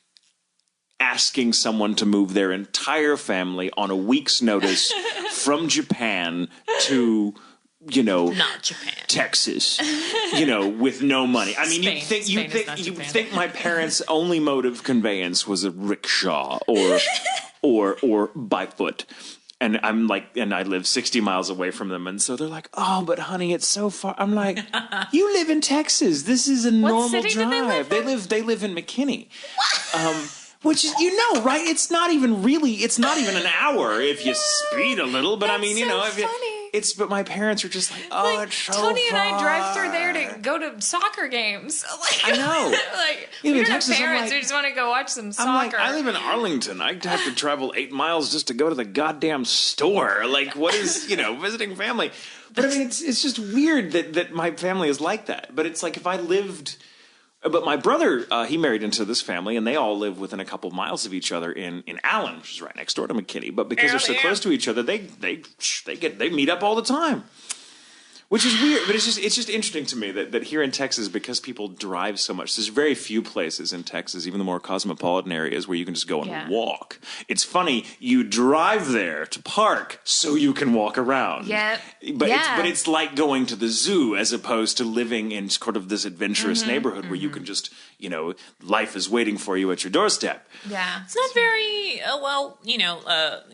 asking someone to move their entire family on a week's notice from Japan to, not Japan, Texas, with no money. I mean, you'd think my parents' only mode of conveyance was a rickshaw or by foot. And and I live 60 miles away from them. And so they're like, oh, but honey, it's so far. I'm like, you live in Texas. This is a normal drive. They live in McKinney. Which is, right? It's not even an hour if you speed a little. But I mean, but my parents are just like, oh, it's so Tony far. and I drive through there to go to soccer games. I know. We don't have parents who just want to go watch some soccer. I live in Arlington. I have to travel 8 miles just to go to the goddamn store. What is, visiting family? But I mean, it's just weird that my family is like that. But it's like if I lived... But my brother, he married into this family, and they all live within a couple miles of each other in Allen, which is right next door to McKinney. But because they're so close to each other, they meet up all the time. Which is weird, but it's just interesting to me that here in Texas, because people drive so much, there's very few places in Texas, even the more cosmopolitan areas, where you can just go and walk. It's funny, you drive there to park so you can walk around. Yeah. But it's like going to the zoo as opposed to living in sort of this adventurous neighborhood where you can just, life is waiting for you at your doorstep. Yeah. It's not very,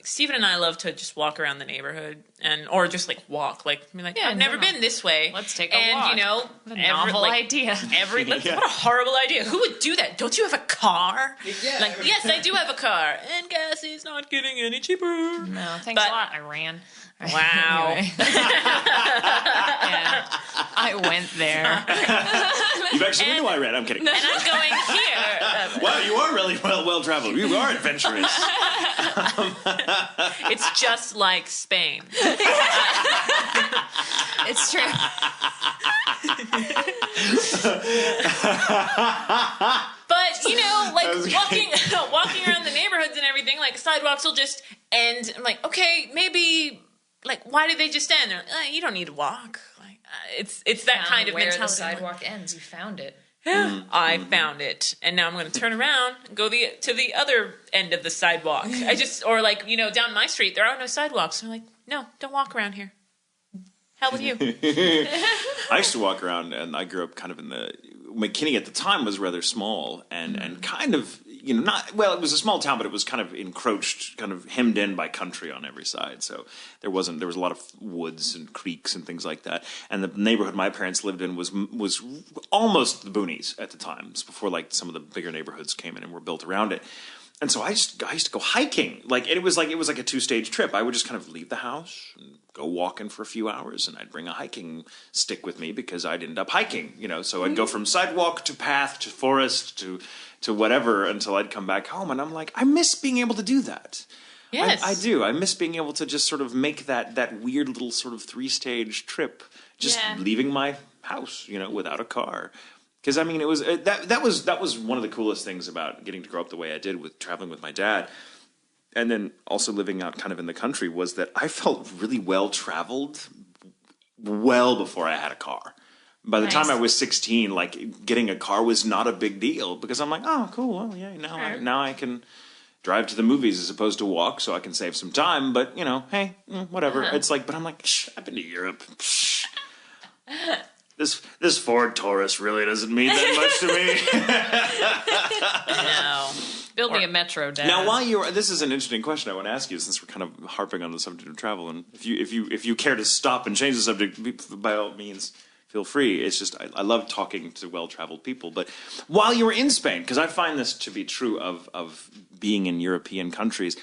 Stephen and I love to just walk around the neighborhood or just walk. I've never been this way. Let's take a walk. What a novel idea. What a horrible idea. Who would do that? Don't you have a car? Yeah. Yes, I do have a car. And gas is not getting any cheaper. No, thanks a lot, Iran. Wow. Anyway. Yeah, I went there. You've actually been to Iran. I'm kidding. And I'm going here. Wow, you are really well traveled. You are adventurous. It's just like Spain. It's true. But walking around the neighborhoods and everything, sidewalks will just And I'm like, okay, maybe, like, why did they just stand there? You don't need to walk. Like, it's that kind of mentality. Where the sidewalk ends, you found it. Yeah, I found it, and now I'm going to turn around and go to the other end of the sidewalk. Or like, down my street, there are no sidewalks. I'm like, no, don't walk around here. Hell with you. I used to walk around, and I grew up kind of in the McKinney at the time was rather small and kind of. It was a small town, but it was kind of encroached, kind of hemmed in by country on every side. So there was a lot of woods and creeks and things like that. And the neighborhood my parents lived in was almost the boonies at the time. It was before like some of the bigger neighborhoods came in and were built around it. And so I used to go hiking. It was like a 2-stage trip. I would just kind of leave the house and go walking for a few hours, and I'd bring a hiking stick with me because I'd end up hiking. So I'd go from sidewalk to path to forest to whatever until I'd come back home, and I'm like, I miss being able to do that. Yes, I do. I miss being able to just sort of make that weird little sort of 3-stage trip, just leaving my house, without a car. Because it was that was one of the coolest things about getting to grow up the way I did with traveling with my dad, and then also living out kind of in the country, was that I felt really well traveled well before I had a car. By the time I was 16, like getting a car was not a big deal because I'm like, oh, cool, well, yeah, now I can drive to the movies as opposed to walk, so I can save some time. But hey, whatever. It's like, but I'm like, I've been to Europe. This Ford Taurus really doesn't mean that much to me. No. Build me a Metro, Dad. Now, this is an interesting question I want to ask you, since we're kind of harping on the subject of travel, and if you care to stop and change the subject, by all means, feel free. It's just I love talking to well-traveled people. But while you were in Spain, because I find this to be true of being in European countries,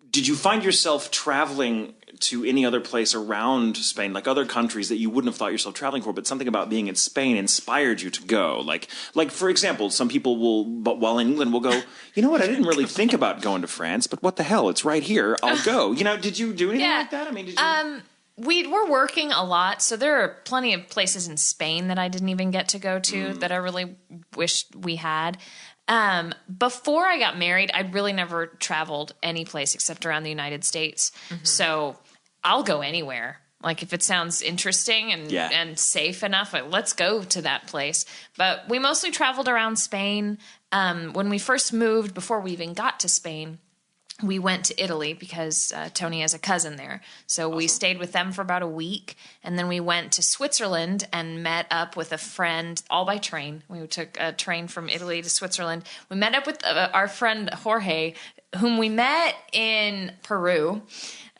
did you find yourself traveling to any other place around Spain, like other countries that you wouldn't have thought yourself traveling for, but something about being in Spain inspired you to go? Like for example, some people while in England will go, you know what, I didn't really think about going to France, but what the hell, it's right here, I'll go. Did you do anything like that? I mean, did you... We were working a lot, so there are plenty of places in Spain that I didn't even get to go to that I really wished we had. Before I got married, I'd really never traveled any place except around the United States. Mm-hmm. So I'll go anywhere. Like if it sounds interesting and safe enough, let's go to that place. But we mostly traveled around Spain. When we first moved, before we even got to Spain, we went to Italy because Tony has a cousin there. So awesome. We stayed with them for about a week. And then we went to Switzerland and met up with a friend, all by train. We took a train from Italy to Switzerland. We met up with our friend Jorge, whom we met in Peru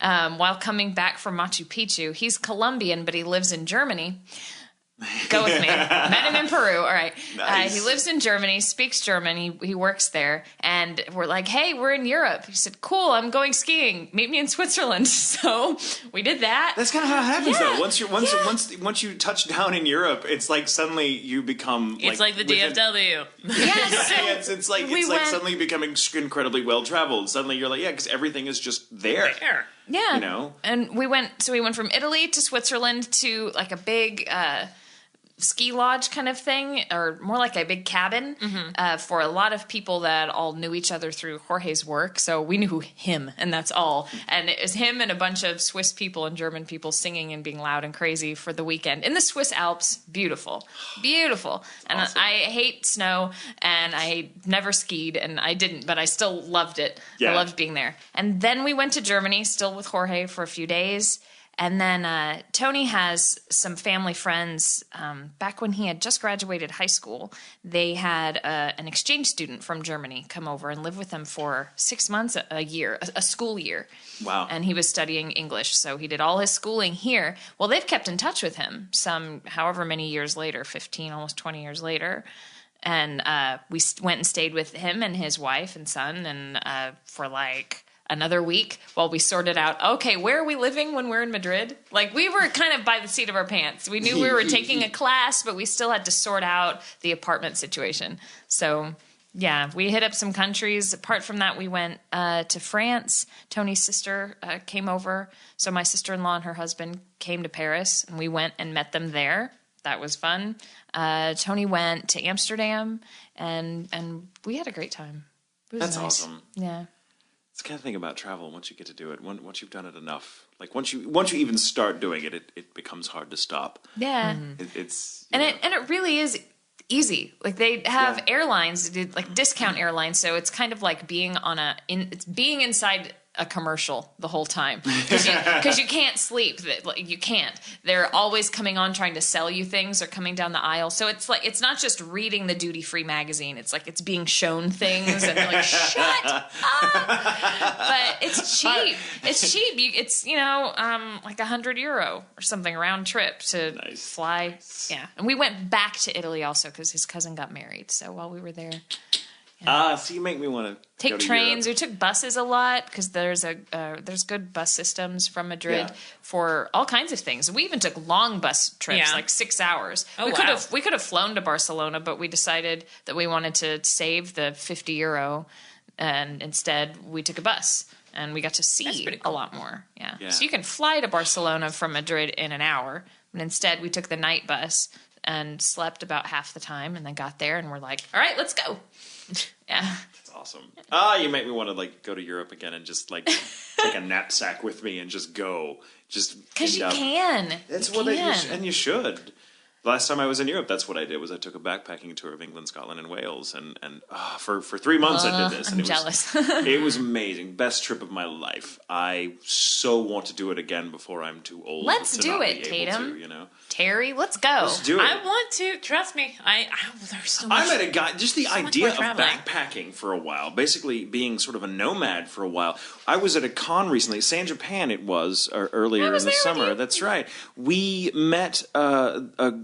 while coming back from Machu Picchu. He's Colombian, but he lives in Germany. Go with me. Met him in Peru. All right. Nice. He lives in Germany, speaks German. He works there. And we're like, hey, we're in Europe. He said, cool, I'm going skiing. Meet me in Switzerland. So we did that. That's kind of how it happens, though. Once you touch down in Europe, it's like suddenly you become... It's like the DFW. Yes. It's like suddenly becoming incredibly well-traveled. Suddenly you're like, because everything is just there. Yeah. And we went from Italy to Switzerland to like a big... ski lodge kind of thing, or more like a big cabin for a lot of people that all knew each other through Jorge's work. So we knew him, and that's all. And it was him and a bunch of Swiss people and German people singing and being loud and crazy for the weekend in the Swiss Alps. Beautiful. And awesome. I hate snow, and I never skied, and I didn't, but I still loved it. I loved being there. And then we went to Germany, still with Jorge, for a few days. And then Tony has some family friends. Back when he had just graduated high school, they had an exchange student from Germany come over and live with them for 6 months, a year, a school year. Wow. And he was studying English, so he did all his schooling here. Well, they've kept in touch with him however many years later, 15, almost 20 years later. And we went and stayed with him and his wife and son and for like... another week while we sorted out, okay, where are we living when we're in Madrid? Like, we were kind of by the seat of our pants. We knew we were taking a class, but we still had to sort out the apartment situation. So, yeah, we hit up some countries. Apart from that, we went to France. Tony's sister came over. So my sister-in-law and her husband came to Paris, and we went and met them there. That was fun. Tony went to Amsterdam, and we had a great time. It was That's nice. awesome. Yeah. It's the kind of thing about travel. Once you get to do it, once you've done it enough, like once you even start doing it, it becomes hard to stop. Yeah. It's it really is easy. Like they have airlines, like discount airlines, so it's kind of like being it's being inside a commercial the whole time because you can't sleep. You can't. They're always coming on trying to sell you things or coming down the aisle. So it's like it's not just reading the duty free magazine. It's like it's being shown things and they're like shut up. But it's cheap. It's cheap. It's like €100 or something round trip to fly. Yeah, and we went back to Italy also because his cousin got married. So while we were there. So you make me want to take trains. We took buses a lot because there's good bus systems from Madrid for all kinds of things. We even took long bus trips, like 6 hours. We could have flown to Barcelona, but we decided that we wanted to save the €50, and instead we took a bus. And we got to see a lot more. Yeah. So you can fly to Barcelona from Madrid in an hour, but instead we took the night bus and slept about half the time, and then got there and we're like, all right, let's go. Yeah. That's awesome. You make me want to go to Europe again and just take a knapsack with me and just go. Just because you can. That's what and you should. Last time I was in Europe, that's what I did. Was I took a backpacking tour of England, Scotland, and Wales, and for 3 months I did this. And I'm jealous. It was amazing. Best trip of my life. I so want to do it again before I'm too old. Let's to do not it, be able Tatum. to, Terry, let's go. Let's do it. I want to. Trust me. There's so much. I met a guy. Just the idea of traveling. backpacking for a while, basically being sort of a nomad for a while. I was at a con recently, San Japan. It was earlier in the summer. That's right. We met.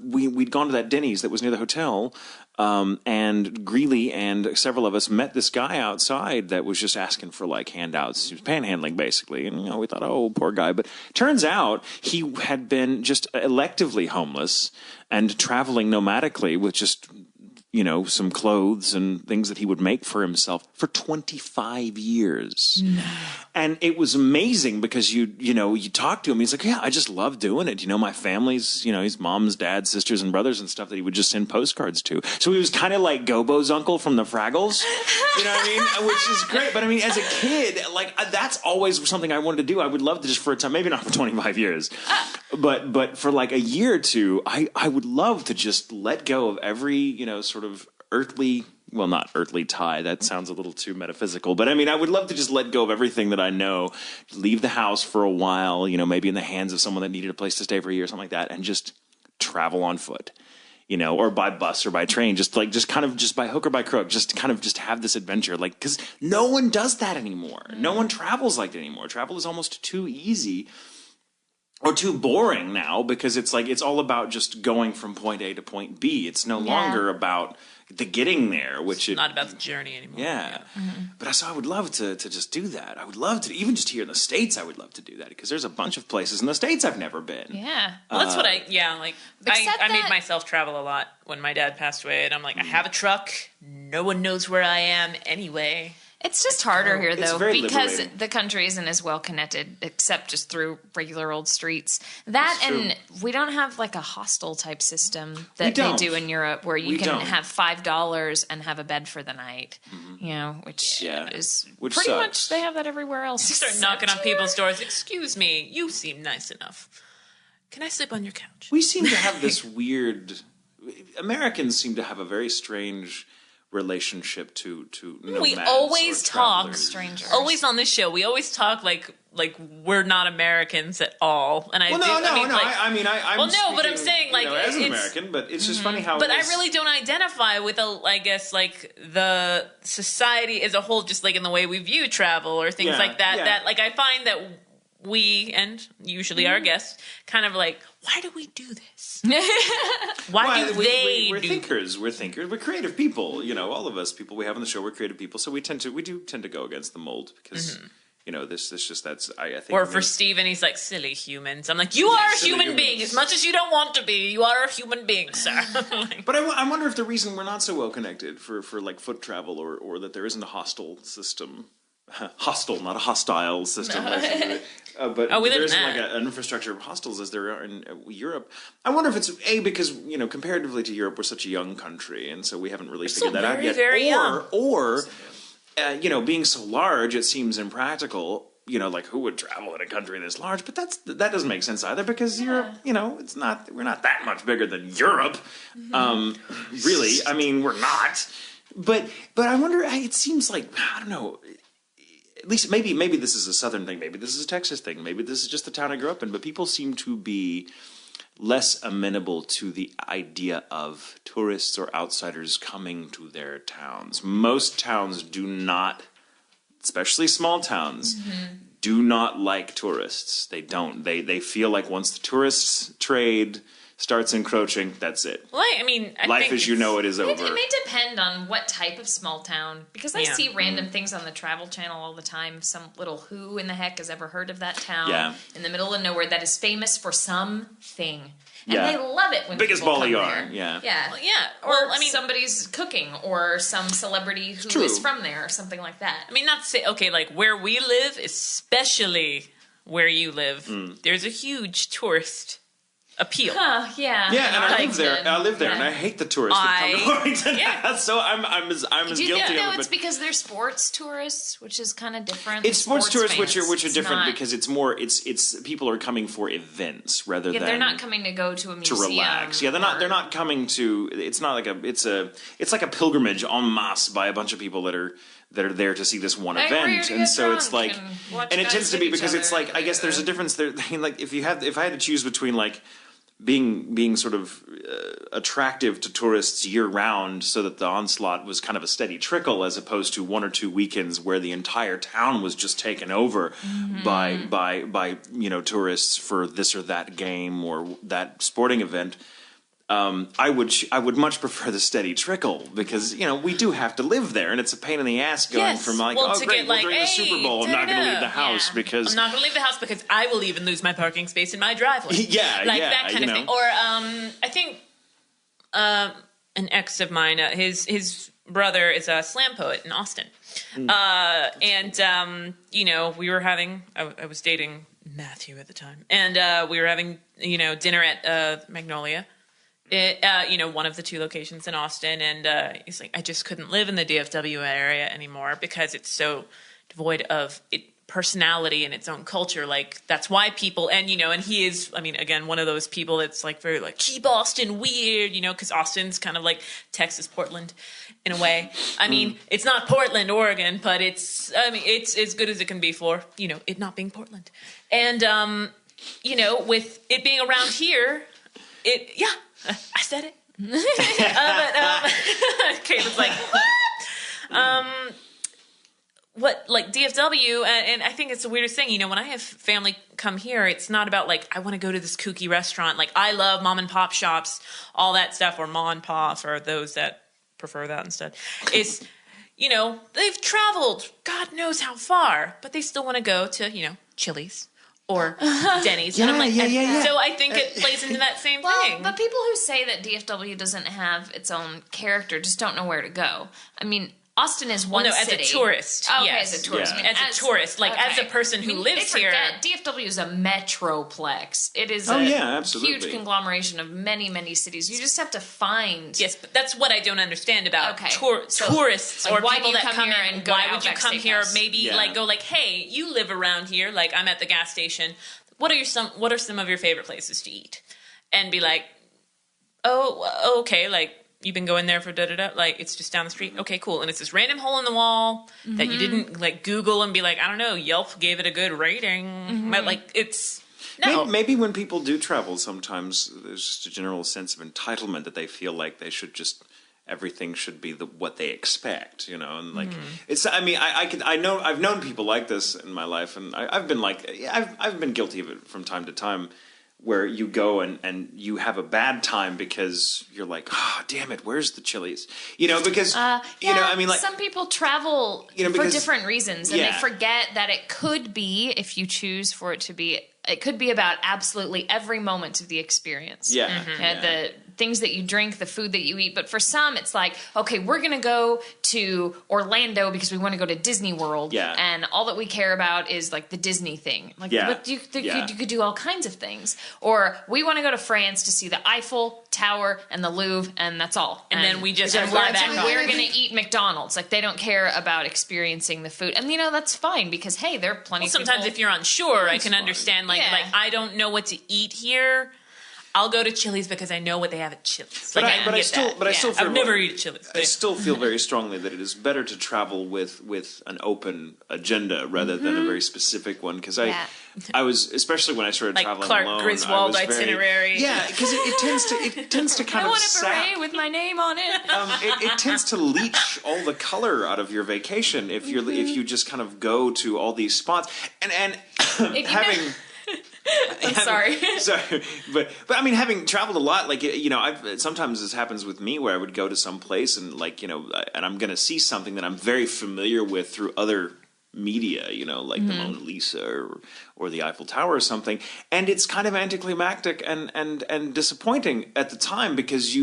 We'd gone to that Denny's that was near the hotel. And Greeley and several of us met this guy outside that was just asking for handouts. He was panhandling basically. And, we thought, oh, poor guy. But turns out he had been just electively homeless and traveling nomadically with just, some clothes and things that he would make for himself for 25 years. No. And it was amazing because you talk to him. He's like, yeah, I just love doing it. My family's, his mom's, dad's, sisters, and brothers and stuff that he would just send postcards to. So he was kind of like Gobo's uncle from the Fraggles, you know what I mean? Which is great. But I mean, as a kid, that's always something I wanted to do. I would love to just for a time, maybe not for 25 years, but for a year or two, I would love to just let go of every, sort of earthly, well, not earthly tie. That sounds a little too metaphysical. But I mean, I would love to just let go of everything that I know, leave the house for a while, maybe in the hands of someone that needed a place to stay for a year or something like that, and just travel on foot, or by bus or by train, just by hook or by crook, just have this adventure. Because no one does that anymore. No one travels like that anymore. Travel is almost too easy. Or too boring now because it's all about just going from point A to point B. It's no longer about the getting there, which it's not about the journey anymore. Yeah. Mm-hmm. But I would love to just do that. I would love to, even just here in the States, I would love to do that because there's a bunch of places in the States I've never been. Yeah. Well, that's what I made myself travel a lot when my dad passed away, and I'm like, I have a truck. No one knows where I am anyway. It's just harder here, though, because liberating. The country isn't as well connected, except just through regular old streets. That and we don't have a hostel type system that they do in Europe, where you can have $5 and have a bed for the night. Which is pretty sucks. much they have that everywhere else. You start knocking on people's doors. Excuse me, you seem nice enough. Can I sleep on your couch? We seem to have this weird. Americans seem to have a very strange relationship to nomads. We always talk strangers. Always on this show, we always talk like we're not Americans at all. And I'm but I'm saying as an American, but it's just funny how. But I really don't identify with the society as a whole, just in the way we view travel or things like that. Yeah. That I find that we and usually our guests kind of why do we do this? We're thinkers. We're thinkers. We're creative people. All of us people we have on the show, we're creative people. So we do tend to go against the mold because I think. Or for Steven, he's like, silly humans. I'm like, you are a human being as much as you don't want to be. You are a human being, sir. But I wonder if the reason we're not so well connected for foot travel or that there isn't a hostel system. Hostile, not a hostile system. But there isn't an infrastructure of hostels as there are in Europe. I wonder if it's because comparatively to Europe, we're such a young country, and so we haven't really figured that out yet. Very young. Or being so large, it seems impractical. Like who would travel in a country this large? But that doesn't make sense either because we're not that much bigger than Europe. Really, I mean, we're not. But I wonder. It seems like I don't know. At least maybe this is a Southern thing. Maybe this is a Texas thing. Maybe this is just the town I grew up in. But people seem to be less amenable to the idea of tourists or outsiders coming to their towns. Most towns do not. Especially small towns, do not like tourists. They don't. They feel like once the tourists trade starts encroaching, that's it. Well, I mean, life as you know it is over. It may depend on what type of small town. Because I see random things on the Travel Channel all the time. Some little who in the heck has ever heard of that town in the middle of nowhere that is famous for something. And they love it when biggest people ball come you there. are, yeah. Well, Or I mean, somebody's cooking, or some celebrity who is from there, or something like that. I mean, not to say, okay, like where we live, especially where you live, there's a huge tourist appeal. Yeah, and I live there, and I hate the tourists that come to Arlington. Yeah. So I'm as guilty of it. No, it's because they're sports tourists, which is kind of different. It's sports tourists, fans. which are different because it's more. It's people are coming for events rather than they're not coming to go to a museum to relax. Yeah, they're not coming to. It's not like it's like a pilgrimage en masse by a bunch of people that are there to see this one event, and so it's like, and it tends to be because it's like I guess there's a difference there. Like if I had to choose between like being sort of attractive to tourists year round so that the onslaught was kind of a steady trickle as opposed to 1 or 2 weekends where the entire town was just taken over by tourists for this or that game or that sporting event. I would much prefer the steady trickle because we do have to live there and it's a pain in the ass going from like great, we're doing the Super Bowl, I'm not going to leave the house because I'm not going to leave the house because I will even lose my parking space in my driveway. That kind of thing. Or I think an ex of mine, his brother is a slam poet in Austin, and we were having I was dating Matthew at the time, and we were having dinner at Magnolia. One of the 2 locations in Austin, and he's like, I just couldn't live in the DFW area anymore because it's so devoid of personality and its own culture. Like that's why people, and he is, I mean, again, one of those people that's like very like keep Austin weird, because Austin's kind of like Texas, Portland, in a way. I mean, it's not Portland, Oregon, but it's as good as it can be for it not being Portland, and with it being around here, I said it. Caleb's like, what, like DFW, and I think it's the weirdest thing. When I have family come here, it's not about like, I want to go to this kooky restaurant. Like, I love mom and pop shops, all that stuff, or ma and pa for those that prefer that instead. It's, they've traveled God knows how far, but they still want to go to, Chili's. Or Denny's. And I'm like, so I think it plays into that same thing. But people who say that DFW doesn't have its own character just don't know where to go. I mean, Austin is one city. As a tourist. Oh, okay, as a tourist. Yeah. I mean, as a tourist. Like, as a person who lives here. DFW is a metroplex. It is absolutely. Huge conglomeration of many, many cities. You just have to find... Yes, but that's what I don't understand about tourists or people that come here and go why would you come here? Maybe go like, hey, you live around here. Like, I'm at the gas station. What are some of your favorite places to eat? And be like, oh, okay, like... You've been going there for da-da-da, like, it's just down the street. Okay, cool. And it's this random hole in the wall that you didn't, like, Google and be like, I don't know, Yelp gave it a good rating. But, like, it's... No. Maybe when people do travel, sometimes there's just a general sense of entitlement that they feel like they should just... Everything should be what they expect, and like it's. I mean, I know I've known people like this in my life, and I've been like, I've been guilty of it from time to time. Where you go and you have a bad time because you're like, oh, damn it, where's the Chili's? Because, I mean, like... Some people travel for different reasons, and they forget that it could be, if you choose for it to be, it could be about absolutely every moment of the experience. Yeah. The things that you drink, the food that you eat. But for some, it's like, okay, we're going to go to Orlando because we want to go to Disney World. Yeah. And all that we care about is like the Disney thing. Like, but you could do all kinds of things. Or we want to go to France to see the Eiffel Tower and the Louvre, and that's all. And then we just we're fly back home. going to eat McDonald's. Like, they don't care about experiencing the food. And, that's fine because, hey, there are plenty of people. Sometimes if you're on shore, I can understand, like, I don't know what to eat here. I'll go to Chili's because I know what they have at Chili's. But I still feel I've never eaten at Chili's. I still feel very strongly that it is better to travel with an open agenda rather than a very specific one. Because I was, especially when I started traveling Clark alone, Griswold itinerary. Yeah, because it tends to kind I of want a beret with my name on it. it tends to leach all the color out of your vacation if you just kind of go to all these spots and having. I'm sorry. But I mean, having traveled a lot, like, sometimes this happens with me where I would go to some place and and I'm going to see something that I'm very familiar with through other media, like the Mona Lisa or the Eiffel Tower or something, and it's kind of anticlimactic and disappointing at the time because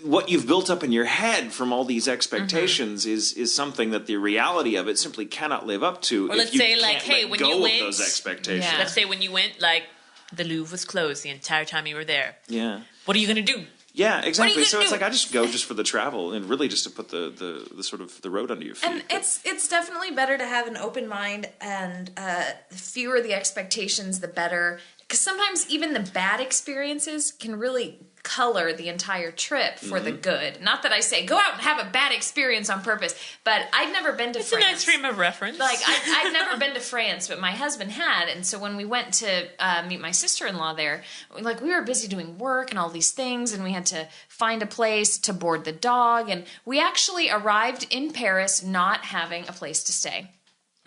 what you've built up in your head from all these expectations is something that the reality of it simply cannot live up to. Or let's say, like, hey, when you went, those expectations. Yeah. Let's say when you went, like, the Louvre was closed the entire time you were there. Yeah. What are you going to do? Yeah, exactly. So it's do? like I just go just for the travel and really just to put the sort of the road under your feet. And it's definitely better to have an open mind, and the fewer the expectations, the better. Because sometimes even the bad experiences can really color the entire trip for the good. Not that I say go out and have a bad experience on purpose, but I'd never been to France. It's a nice frame of reference. Like, I'd never been to France, but my husband had. And so when we went to meet my sister-in-law there, we were busy doing work and all these things, and we had to find a place to board the dog. And we actually arrived in Paris not having a place to stay.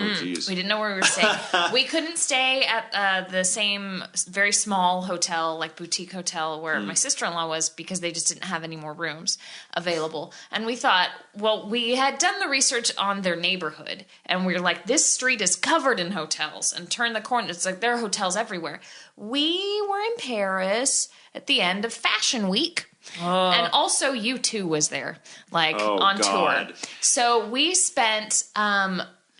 Oh, geez. We didn't know where we were staying. We couldn't stay at the same very small hotel, like boutique hotel, where my sister-in-law was because they just didn't have any more rooms available. And we thought, well, we had done the research on their neighborhood, and we were like, this street is covered in hotels, and turn the corner, it's like there are hotels everywhere. We were in Paris at the end of Fashion Week. Oh. And also U2 was there, on tour. So we spent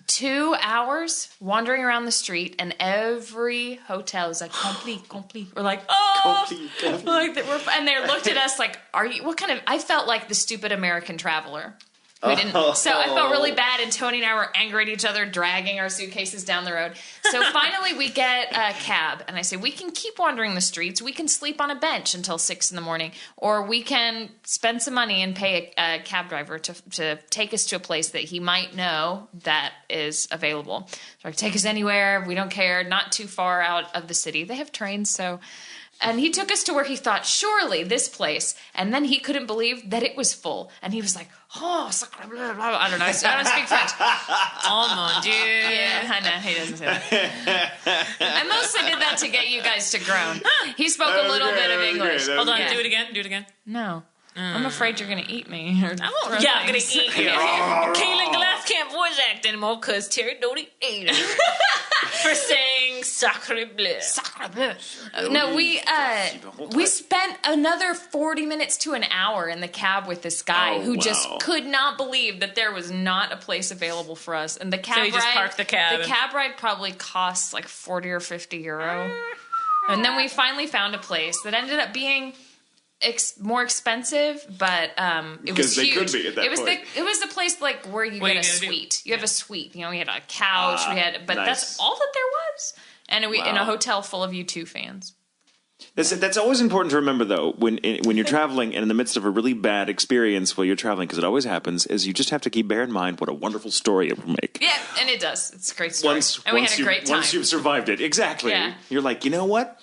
2 hours wandering around the street, and every hotel was like complete. We're like, oh, complete. And they looked at us like, "Are you? What kind of?" I felt like the stupid American traveler. So I felt really bad, and Tony and I were angry at each other, dragging our suitcases down the road. So finally we get a cab, and I say, we can keep wandering the streets. We can sleep on a bench until 6 a.m, or we can spend some money and pay a cab driver to take us to a place that he might know that is available. So take us anywhere. We don't care. Not too far out of the city. They have trains, so... And he took us to where he thought, surely this place. And then he couldn't believe that it was full. And he was like, oh, I don't know. I don't speak French. Oh, mon Dieu. Yeah, I know. He doesn't say that. I mostly did that to get you guys to groan. He spoke a little bit of English. Hold on. Do it again. No. I'm afraid you're going to eat me. I'm going to eat you. Kaylin Glass can't voice act anymore because Terri Doty ate her for saying sacre bleu. Sacre bleu. No, we spent another 40 minutes to an hour in the cab with this guy who just could not believe that there was not a place available for us. And the cab so he just parked the cab. The cab ride probably cost like 40 or 50 euro. And then we finally found a place that ended up being... more expensive, but it was huge. Could be at that point. It was the place where you get a suite. You have a suite. We had a couch. But nice. That's all that there was, and in a hotel full of U2 fans. That's always important to remember, though, when you're traveling and in the midst of a really bad experience while you're traveling, because it always happens. Is you just have to bear in mind what a wonderful story it will make. Yeah, and it does. It's a great story, and we had a great time. Once you've survived it, exactly. Yeah. You're like, you know what?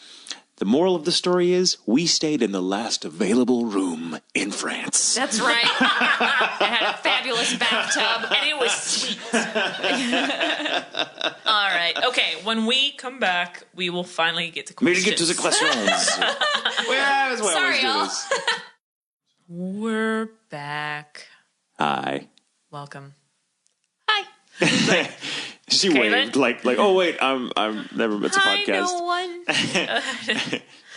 The moral of the story is we stayed in the last available room in France. That's right. It had a fabulous bathtub, and it was sweet. All right. Okay. When we come back, we will finally get to questions. Maybe get to the questions. Well, that's why Sorry, I y'all. always do this. We're back. Hi. Welcome. Hi. She Kaylin? waved like oh wait, I'm never it's a podcast. Hi, no one.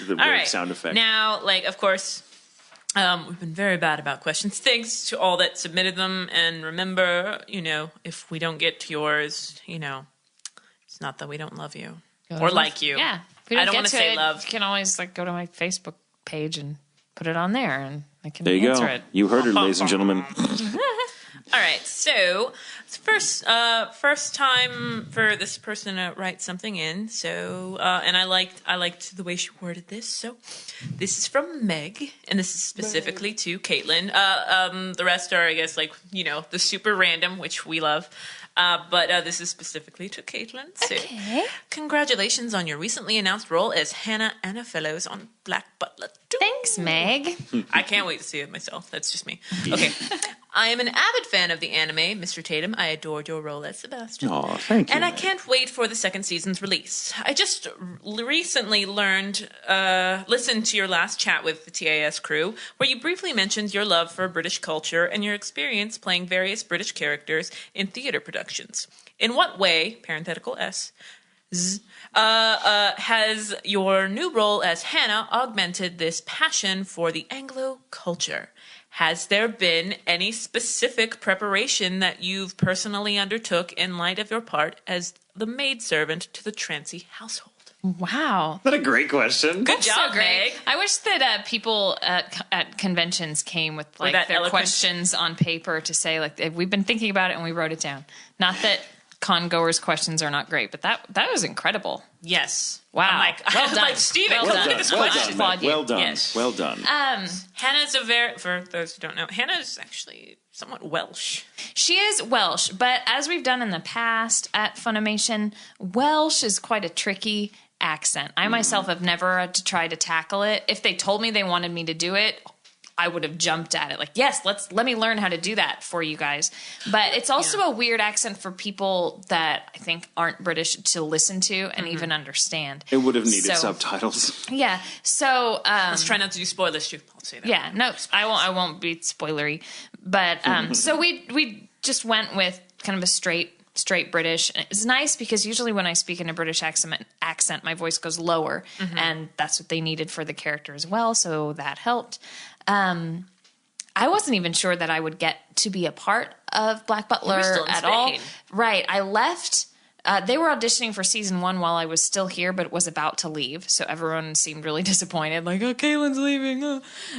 The weird sound effect. Now, of course, We've been very bad about questions. Thanks to all that submitted them. And remember, if we don't get to yours, it's not that we don't love you or like you. Yeah. I don't want to say love. You can always go to my Facebook page and put it on there, and I can there you answer go. it. You heard her, ladies and gentlemen. All right, so first time for this person to write something in. So and I liked the way she worded this. So this is from Meg, and this is specifically to Caitlin. The rest are, I guess, the super random, which we love. But this is specifically to Caitlin. So, Okay. Congratulations on your recently announced role as Hannah Anna Fellows on Black Butler 2. Thanks, Meg. I can't wait to see it myself. That's just me. Okay. I am an avid fan of the anime, Mr. Tatum. I adored your role as Sebastian. Oh, thank you. And I can't wait for the second season's release. I just recently listened to your last chat with the TAS crew, where you briefly mentioned your love for British culture and your experience playing various British characters in theater productions. In what way, parenthetical S, has your new role as Hannah augmented this passion for the Anglo culture? Has there been any specific preparation that you've personally undertook in light of your part as the maidservant to the Trancy household? Wow. Is that a great question? Good job, So great. Meg. I wish that people at conventions came with that their eloquent- questions on paper to say we've been thinking about it and we wrote it down. Not that con goers' questions are not great, but that was incredible. Yes. Wow. I'm like, Well I'm done. like, Steven, Well look done. at this Well question. done. applaud you. Well done. Yes. Well done. Hannah's for those who don't know, Hannah's actually somewhat Welsh. She is Welsh, but as we've done in the past at Funimation, Welsh is quite a tricky accent. I myself have never had to try to tackle it. If they told me they wanted me to do it, I would have jumped at it. Yes, let me learn how to do that for you guys. But it's also a weird accent for people that I think aren't British to listen to and even understand. It would have needed subtitles. Yeah. So Let's try not to do spoilers too. I'll say that. yeah, no, I won't be spoilery. But so we just went with kind of a straight British. And it's nice because usually when I speak in a British accent, my voice goes lower, and that's what they needed for the character as well. So that helped. I wasn't even sure that I would get to be a part of Black Butler still in at Spain. all. Right. I left. They were auditioning for season 1 while I was still here, but was about to leave. So everyone seemed really disappointed. Like, oh, Caitlin's leaving.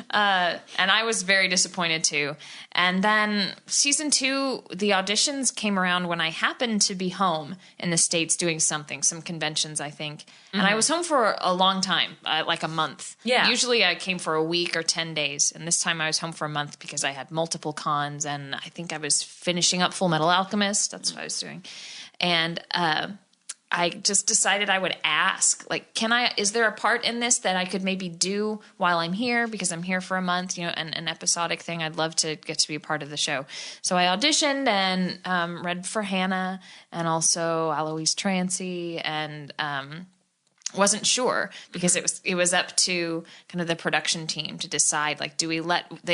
And I was very disappointed too. And then season 2, the auditions came around when I happened to be home in the States doing some conventions, I think. And I was home for a long time, like a month. Yeah. Usually I came for a week or 10 days. And this time I was home for a month because I had multiple cons. And I think I was finishing up Full Metal Alchemist. That's what I was doing. And I just decided I would ask, is there a part in this that I could maybe do while I'm here? Because I'm here for a month, an episodic thing. I'd love to get to be a part of the show. So I auditioned and read for Hannah and also Aloise Trancy and wasn't sure because it was up to kind of the production team to decide, they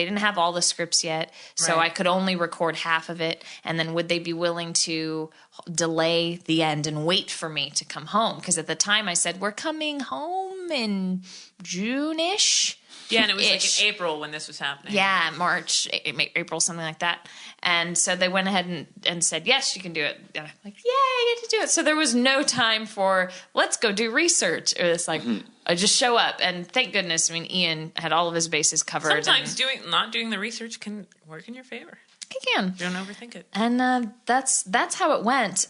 didn't have all the scripts yet, so Right. I could only record half of it, and then would they be willing to delay the end and wait for me to come home? Because at the time I said, we're coming home in June-ish. Yeah, and it was Ish. like in April when this was happening. Yeah, March, April, something like that. And so they went ahead and said, yes, you can do it. And I'm like, yay, I get to do it. So there was no time for, let's go do research. Or it's like, I just show up. And thank goodness, Ian had all of his bases covered. Sometimes not doing the research can work in your favor. He can. You don't overthink it. And that's how it went.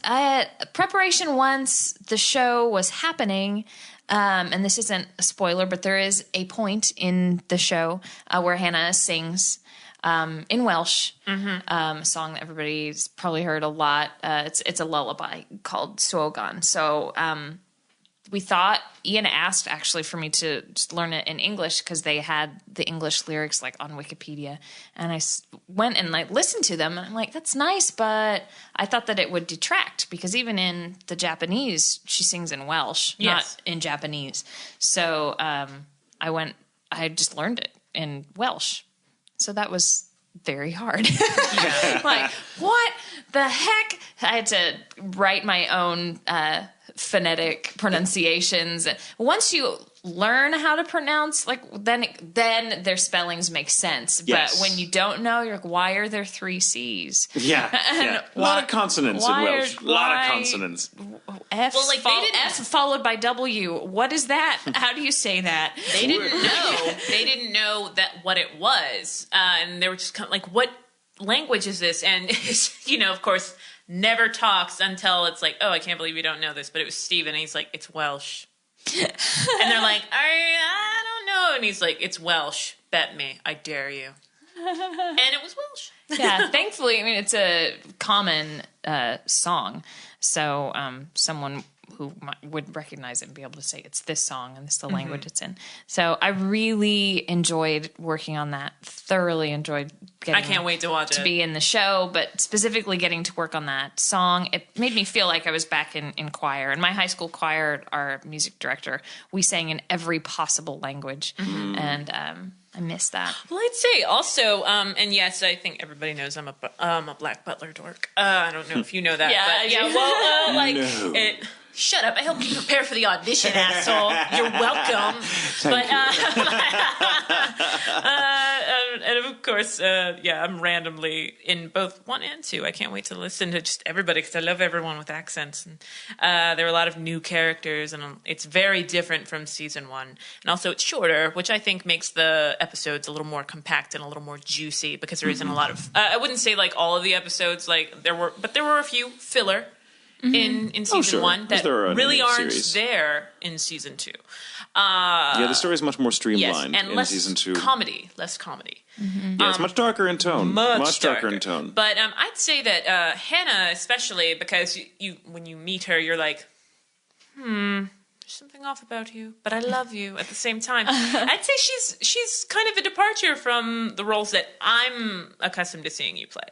Preparation once the show was happening, and this isn't a spoiler, but there is a point in the show where Hannah sings in Welsh, a song that everybody's probably heard a lot. It's a lullaby called Swogan. So we thought, Ian asked actually for me to just learn it in English because they had the English lyrics on Wikipedia. And I went and listened to them and I'm like, that's nice, but I thought that it would detract because even in the Japanese, she sings in Welsh, not in Japanese. So I just learned it in Welsh. So that was very hard. What the heck? I had to write my own phonetic pronunciations. Once you learn how to pronounce, like, then their spellings make sense. Yes. But when you don't know, you're like, why are there 3 C's? Yeah. A lot of consonants in Welsh. A lot of consonants. F, Well, like, F followed by W. What is that? How do you say that? They didn't know. They didn't know that what it was, and they were just kind of like, "What language is this?" And of course, never talks until it's like, "Oh, I can't believe you don't know this." But it was Steve, and he's like, "It's Welsh," and they're like, "I don't know," and he's like, "It's Welsh. Bet me, I dare you." And it was Welsh. Yeah, thankfully, I mean, it's a common song, so someone who would recognize it and be able to say it's this song and this is the language it's in. So I really enjoyed working on that. Thoroughly enjoyed getting. I can't wait to watch it. To be in the show, but specifically getting to work on that song, it made me feel like I was back in choir. In my high school choir, our music director, we sang in every possible language, and I miss that. Well, I'd say also, and yes, I think everybody knows I'm a Black Butler dork. I don't know if you know that. Yeah, it. Shut up! I helped you prepare for the audition, asshole. You're welcome. And of course, I'm randomly in both 1 and 2. I can't wait to listen to just everybody because I love everyone with accents. And there are a lot of new characters, and it's very different from season 1. And also, it's shorter, which I think makes the episodes a little more compact and a little more juicy because there isn't a lot of. I wouldn't say like all of the episodes, like there were a few filler. In season 1 that really aren't there in season 2. The story is much more streamlined and in less season 2. Less comedy. Yeah, it's much darker in tone. Much darker in tone. But I'd say that Hannah, especially because you when you meet her, you're like, there's something off about you, but I love you at the same time. I'd say she's kind of a departure from the roles that I'm accustomed to seeing you play.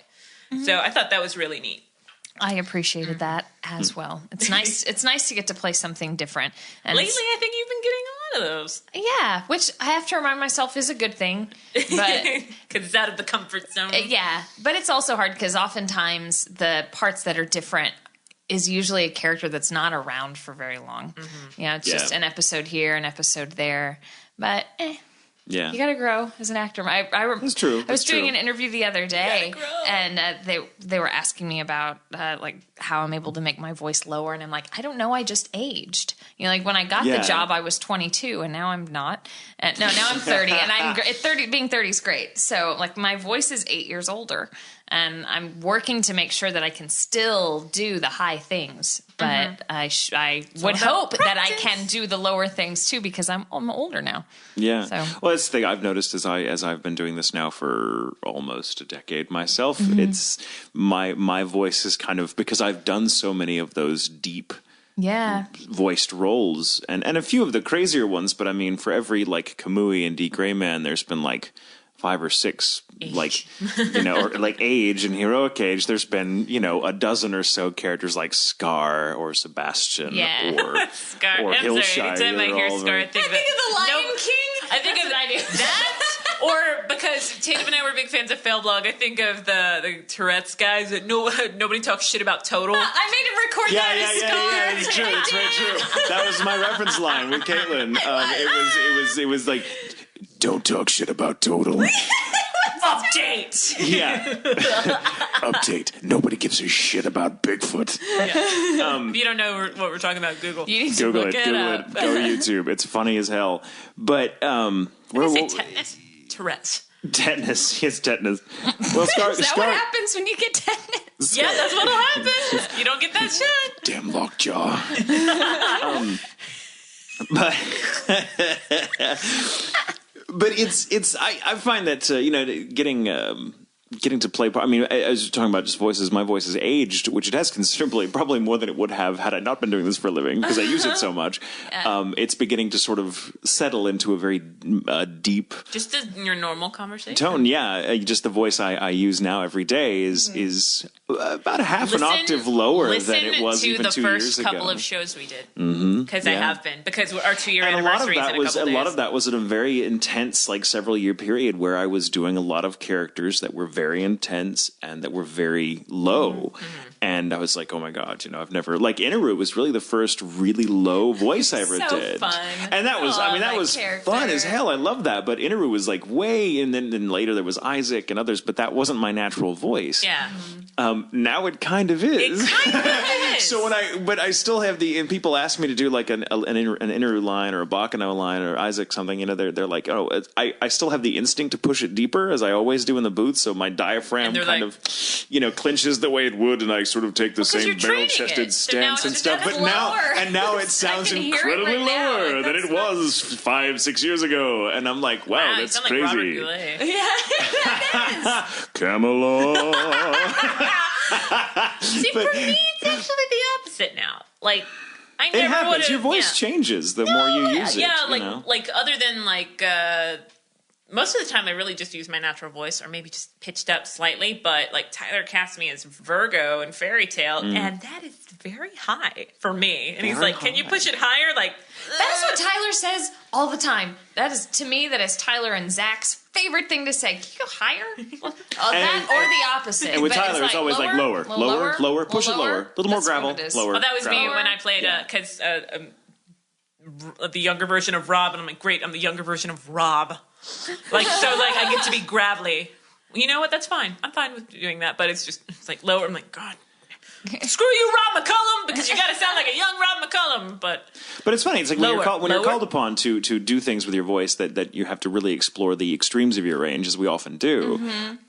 So I thought that was really neat. I appreciated that as well. It's nice. It's nice to get to play something different. And lately, I think you've been getting a lot of those. Yeah, which I have to remind myself is a good thing, but because it's out of the comfort zone. Yeah, but it's also hard because oftentimes the parts that are different is usually a character that's not around for very long. It's just an episode here, an episode there, but. Yeah, you got to grow as an actor. That's true. I was doing an interview the other day, and they were asking me about like how I'm able to make my voice lower, and I'm like, I don't know. I just aged. Like when I got the job, I was 22, and now I'm not. Now I'm 30, and I'm 30. Being 30 is great. So like my voice is 8 years older, and I'm working to make sure that I can still do the high things. But I would hope that I can do the lower things too because I'm older now. Yeah. So. Well, that's the thing I've noticed as I've been doing this now for almost a decade myself. It's my voice is kind of because I've done so many of those deep voiced roles and a few of the crazier ones. But I mean, for every like Kamui and D. Gray Man, there's been like 5 or 6 like or like age and heroic age. There's been a dozen or so characters like Scar or Sebastian or Scar. or Hillshire. Anytime I hear Scar, I think of the Lion King. I think of that. Or because Tatum and I were big fans of Fail Blog, I think of the Tourette's guys that nobody talks shit about Total. I made him record that as Scar. Yeah, it's true. It's very true. That was my reference line with Caitlin. It was like, don't talk shit about Total. Update. Yeah. Update. Nobody gives a shit about Bigfoot. Yeah. If you don't know what we're talking about, Google. You need to Google look it up. Go to YouTube. It's funny as hell. But tetanus? Tourette's. Tetanus. Yes, tetanus. Well, Scar. Is that what happens when you get tetanus? Yeah, that's what'll happen. You don't get that shit. Damn lockjaw. But it's I find that getting to play. I mean, as you're talking about just voices, my voice has aged, which it has considerably, probably more than it would have had I not been doing this for a living because I use it so much. It's beginning to sort of settle into a very deep, just your normal conversation tone. Yeah, just the voice I use now every day is about a half an octave lower than it was even 2 years ago. Listen to the first couple of shows we did because I have been because our 2 year anniversary is in a couple days. A lot of that was in a very intense, like several year period where I was doing a lot of characters that were very intense and that were very low. And I was like, oh my God, I've never, like, Inaru was really the first really low voice I ever did. Fun. And that was, that was fun as hell. I love that. But Inaru was like way, and then later there was Isaac and others, but that wasn't my natural voice. Yeah. Now it kind of is. It kind of is. So but I still have and people ask me to do like an Inaru line or a Bakano line or Isaac something, they're like, oh, I still have the instinct to push it deeper as I always do in the booth. So my diaphragm kind of, clinches the way it would, and I sort of take the same barrel-chested stance and stuff. But now it sounds incredibly lower than it was 5-6 years ago. And I'm like, wow, that's crazy. Like Yeah, it is. Camelot. See, for me, it's actually the opposite now. Like, I never it happens. would've, Your voice changes the more you use it. Yeah, like other than most of the time I really just use my natural voice, or maybe just pitched up slightly. But like Tyler cast me as Virgo in Fairy Tale, and that is very high for me. And he's like, "Can you push it higher?" Like that is what Tyler says all the time. That is, to me, that is Tyler and Zach's favorite thing to say. Can you go higher? That or the opposite. And with Tyler, it's always like lower, push it lower, a little more gravel, lower. Well, that was gravel. me when I played because the younger version of Rob, and I'm like, great, I'm the younger version of Rob. I get to be gravelly. You know what? That's fine. I'm fine with doing that, but it's like lower. I'm like, God, screw you, Rob McCullum, because you got to sound like a young Rob McCullum. But it's funny. It's like when you're called upon to do things with your voice that you have to really explore the extremes of your range, as we often do.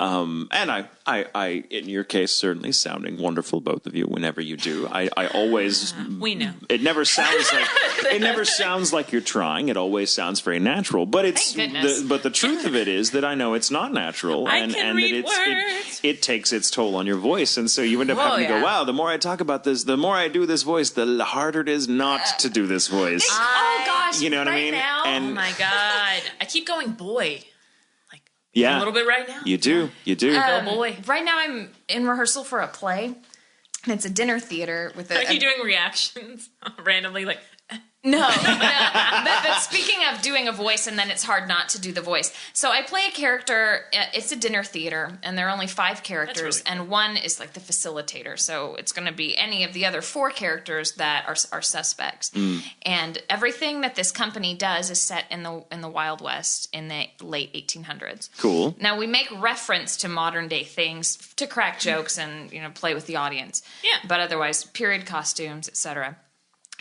And I, in your case, certainly sounding wonderful, both of you. Whenever you do, I always we know it never sounds like you're trying. It always sounds very natural. But but the truth of it is that I know it's not natural, and that it takes its toll on your voice, and so you end up having to go, wow. The more I talk about this, the more I do this voice, the harder it is not to do this voice. Oh gosh, you know what I mean? Now, oh my God, I keep going, boy. Yeah, a little bit right now. You do. Oh boy. Right now, I'm in rehearsal for a play, and it's a dinner theater with Are you doing reactions randomly, like? No. But speaking of doing a voice, and then it's hard not to do the voice. So I play a character. It's a dinner theater, and there are only 5 characters, really cool. And one is like the facilitator. So it's going to be any of the other 4 characters that are suspects. And everything that this company does is set in the Wild West in the late 1800s. Cool. Now we make reference to modern day things to crack jokes and play with the audience. Yeah. But otherwise, period costumes, etc.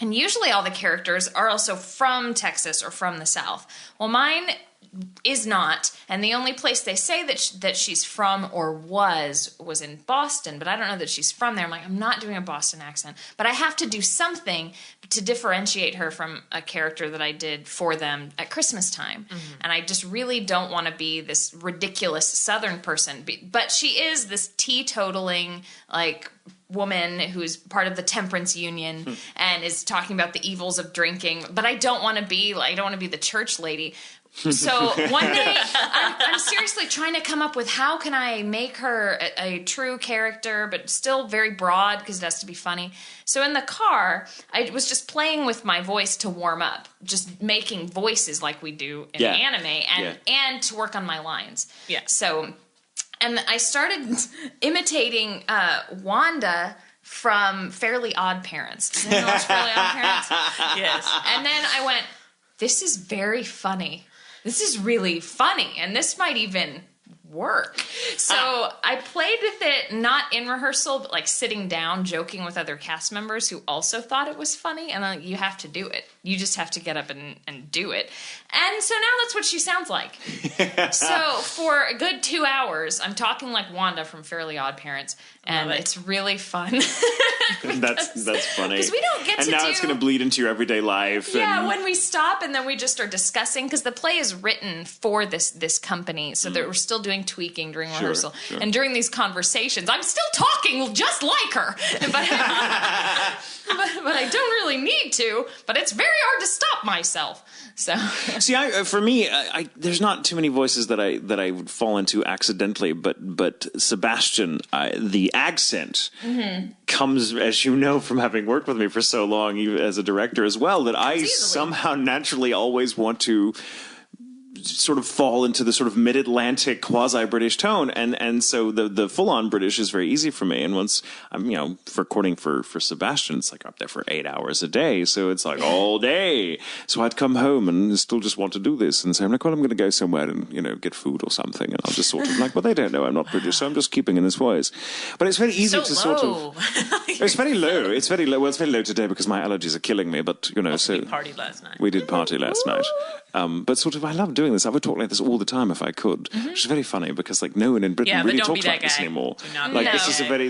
And usually all the characters are also from Texas or from the South. Well, mine is not, and the only place they say that she's from or was in Boston, but I don't know that she's from there. I'm like, I'm not doing a Boston accent, but I have to do something to differentiate her from a character that I did for them at Christmas time. And I just really don't want to be this ridiculous Southern person, but she is this teetotaling, like, woman who's part of the temperance union and is talking about the evils of drinking, but I don't want to be the church lady. So one day I'm seriously trying to come up with how can I make her a true character, but still very broad because it has to be funny. So in the car, I was just playing with my voice to warm up, just making voices like we do in anime and to work on my lines. Yeah. So, and I started imitating Wanda from Fairly Odd Parents. Does anyone watch Fairly Odd Parents? Yes. And then I went, this is very funny. This is really funny, and this might even work. So I played with it, not in rehearsal, but like sitting down, joking with other cast members who also thought it was funny, and you have to do it. You just have to get up and do it. And so now that's what she sounds like. So for a good 2 hours, I'm talking like Wanda from Fairly Odd Parents, and it's really fun. That's funny. Because we don't get to do... And now it's going to bleed into your everyday life. Yeah, when we stop and then we just are discussing, because the play is written for this company, so that we're still doing tweaking during rehearsal. Sure. And during these conversations, I'm still talking just like her. But I don't really need to, but it's very hard to stop myself. So see, for me, there's not too many voices that I would fall into accidentally, but Sebastian, the accent comes, as you know, from having worked with me for so long, as a director as well, that I somehow naturally always want to sort of fall into the sort of mid-Atlantic quasi-British tone, and so the full-on British is very easy for me. And once I'm recording for Sebastian, it's like up there for 8 hours a day, so it's like all day. So I'd come home and still just want to do this and say, I'm like, well, I'm going to go somewhere and get food or something, and I'll just sort of like, well, they don't know I'm not British, so I'm just keeping in this voice. But it's very easy to sort of. It's very low. It's very low. Well, it's very low today because my allergies are killing me. But so we partied last night. We did party last night. But sort of, I love doing this. I would talk like this all the time if I could, which is very funny because like no one in Britain really talks like this anymore. Like this is a very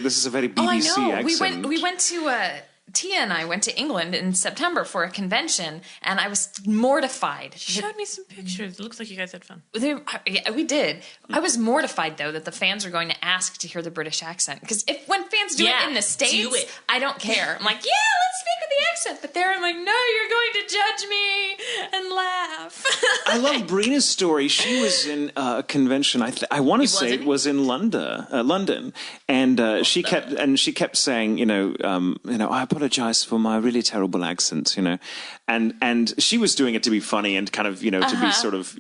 BBC accent. We went to. Tia and I went to England in September for a convention, and I was mortified. She showed me some pictures. It looks like you guys had fun. Yeah, we did. I was mortified, though, that the fans were going to ask to hear the British accent. Because when fans do it in the States, I don't care. I'm like, yeah, let's speak with the accent. But there I'm like, no, you're going to judge me and laugh. I love Brina's story. She was in a convention. I want to say it was in London, and she kept saying, I apologize for my really terrible accent, and she was doing it to be funny and kind of, to be sort of,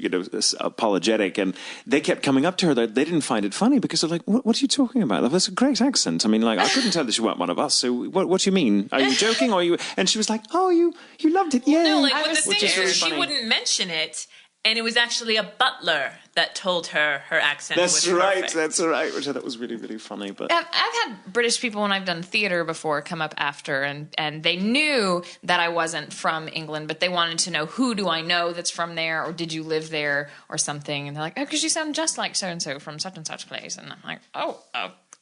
apologetic. And they kept coming up to her that they didn't find it funny because they're like, what are you talking about? Like, that's a great accent. I mean, like, I couldn't tell that you weren't one of us. So what do you mean? Are you joking? Or are you? And she was like, oh, you loved it. Yeah. No, like with the singer, she wouldn't mention it. And it was actually a butler that told her accent was perfect. That's right, which I thought was really, really funny. But I've had British people when I've done theater before come up after, and they knew that I wasn't from England, but they wanted to know, who do I know that's from there, or did you live there, or something? And they're like, oh, because you sound just like so-and-so from such and such place. And I'm like, oh,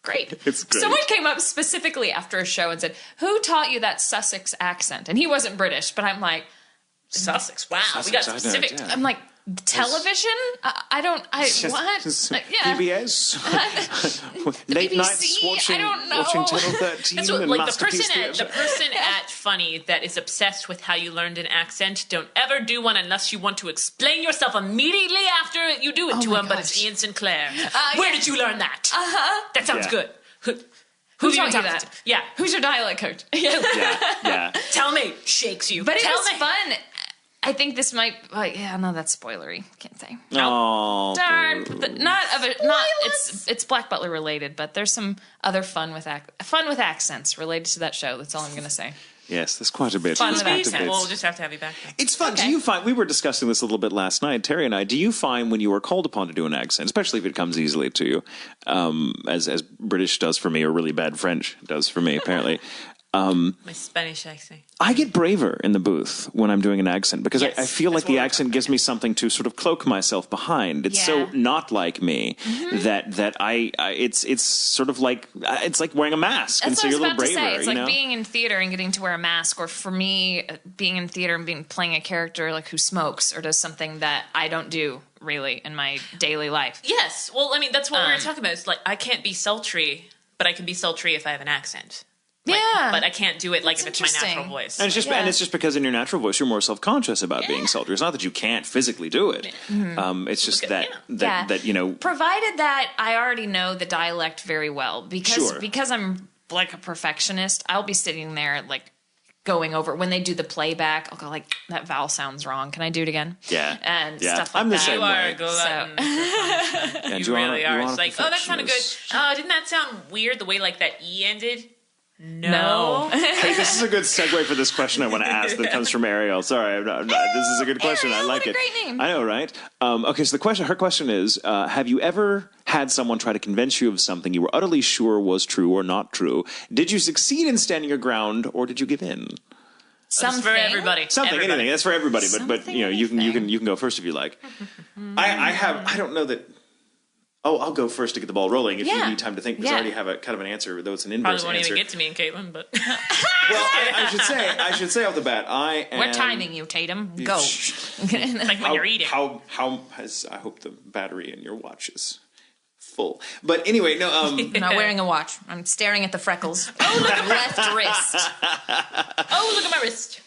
great. It's great. Someone came up specifically after a show and said, who taught you that Sussex accent? And he wasn't British, but I'm like, Sussex, wow, we got specific. I'm like, television? What? PBS? Late BBC? nights watching Channel 13 That's what, and like Masterpiece the person at Funny that is obsessed with how you learned an accent, don't ever do one unless you want to explain yourself immediately after you do it to him, but it's Ian Sinclair. Where did you learn that? That sounds good. Who taught you that? Yeah. Who's your dialect coach? Yeah. Tell me. Shakes you. But it was fun. I think this might. That's spoilery. Can't say. Oh, darn! It's Black Butler related, but there's some other fun with accents related to that show. That's all I'm going to say. Yes, there's quite a bit. Fun with accents. We'll just have to have you back. It's fun. Okay. Do you find, we were discussing this a little bit last night, Terry and I, do you find when you are called upon to do an accent, especially if it comes easily to you, as British does for me, or really bad French does for me, apparently, my Spanish accent. I get braver in the booth when I'm doing an accent because I feel like the accent gives me something to sort of cloak myself behind. It's so not like me that it's sort of like it's like wearing a mask. That's and so what you're a little braver. It's like being in theater and getting to wear a mask, or for me, being in theater and playing a character like who smokes or does something that I don't do really in my daily life. Yes. Well, I mean, that's what we were talking about. It's like I can't be sultry, but I can be sultry if I have an accent. Like, but I can't do it like if it's my natural voice. And it's just because in your natural voice you're more self-conscious about being sultry. It's not that you can't physically do it. It's just that provided that I already know the dialect very well, because I'm like a perfectionist. I'll be sitting there like going over when they do the playback. I'll go like, that vowel sounds wrong. Can I do it again? Yeah, and stuff like I'm the that. same way. You really are. It's like, oh, that sounded good. Oh, didn't that sound weird? The way like that E ended. No. Hey, this is a good segue for this question I want to ask that comes from Ariel. Sorry, I'm not, this is a good question. Ariel, I like it. What a great name. I know, right? Okay, so her question is, have you ever had someone try to convince you of something you were utterly sure was true or not true? Did you succeed in standing your ground, or did you give in? Something for everybody. Anything. That's for everybody. But you can go first if you like. I don't know that. Oh, I'll go first to get the ball rolling if you need time to think, because I already have a kind of an answer, though it's an inverse Probably won't answer. even get to me and Caitlin, but... Well, I should say off the bat, we're timing you, Tatum. Go. Like when you're eating. How has, I hope the battery in your watch is full. But anyway, no... I'm not wearing a watch. I'm staring at the freckles. Oh, look at left wrist. Oh, look at my wrist.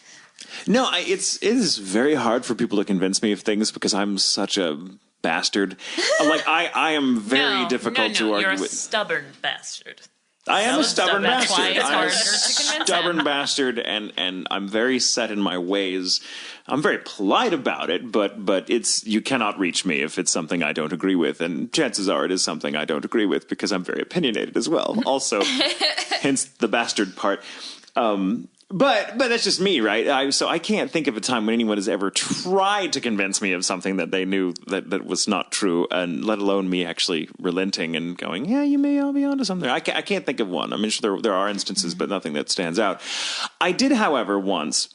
No, it is very hard for people to convince me of things because I'm such a... bastard. Like I am very difficult to argue with. You're a stubborn bastard. I am a stubborn That's bastard. why it's I'm a harder to convince stubborn bastard, and I'm very set in my ways. I'm very polite about it, but you cannot reach me if it's something I don't agree with, and chances are it is something I don't agree with because I'm very opinionated as well. Also, hence the bastard part. But that's just me, right? So I can't think of a time when anyone has ever tried to convince me of something that they knew that was not true, and let alone me actually relenting and going, yeah, you may all be onto something. I can't think of one. I mean, sure, there are instances, but nothing that stands out. I did, however, once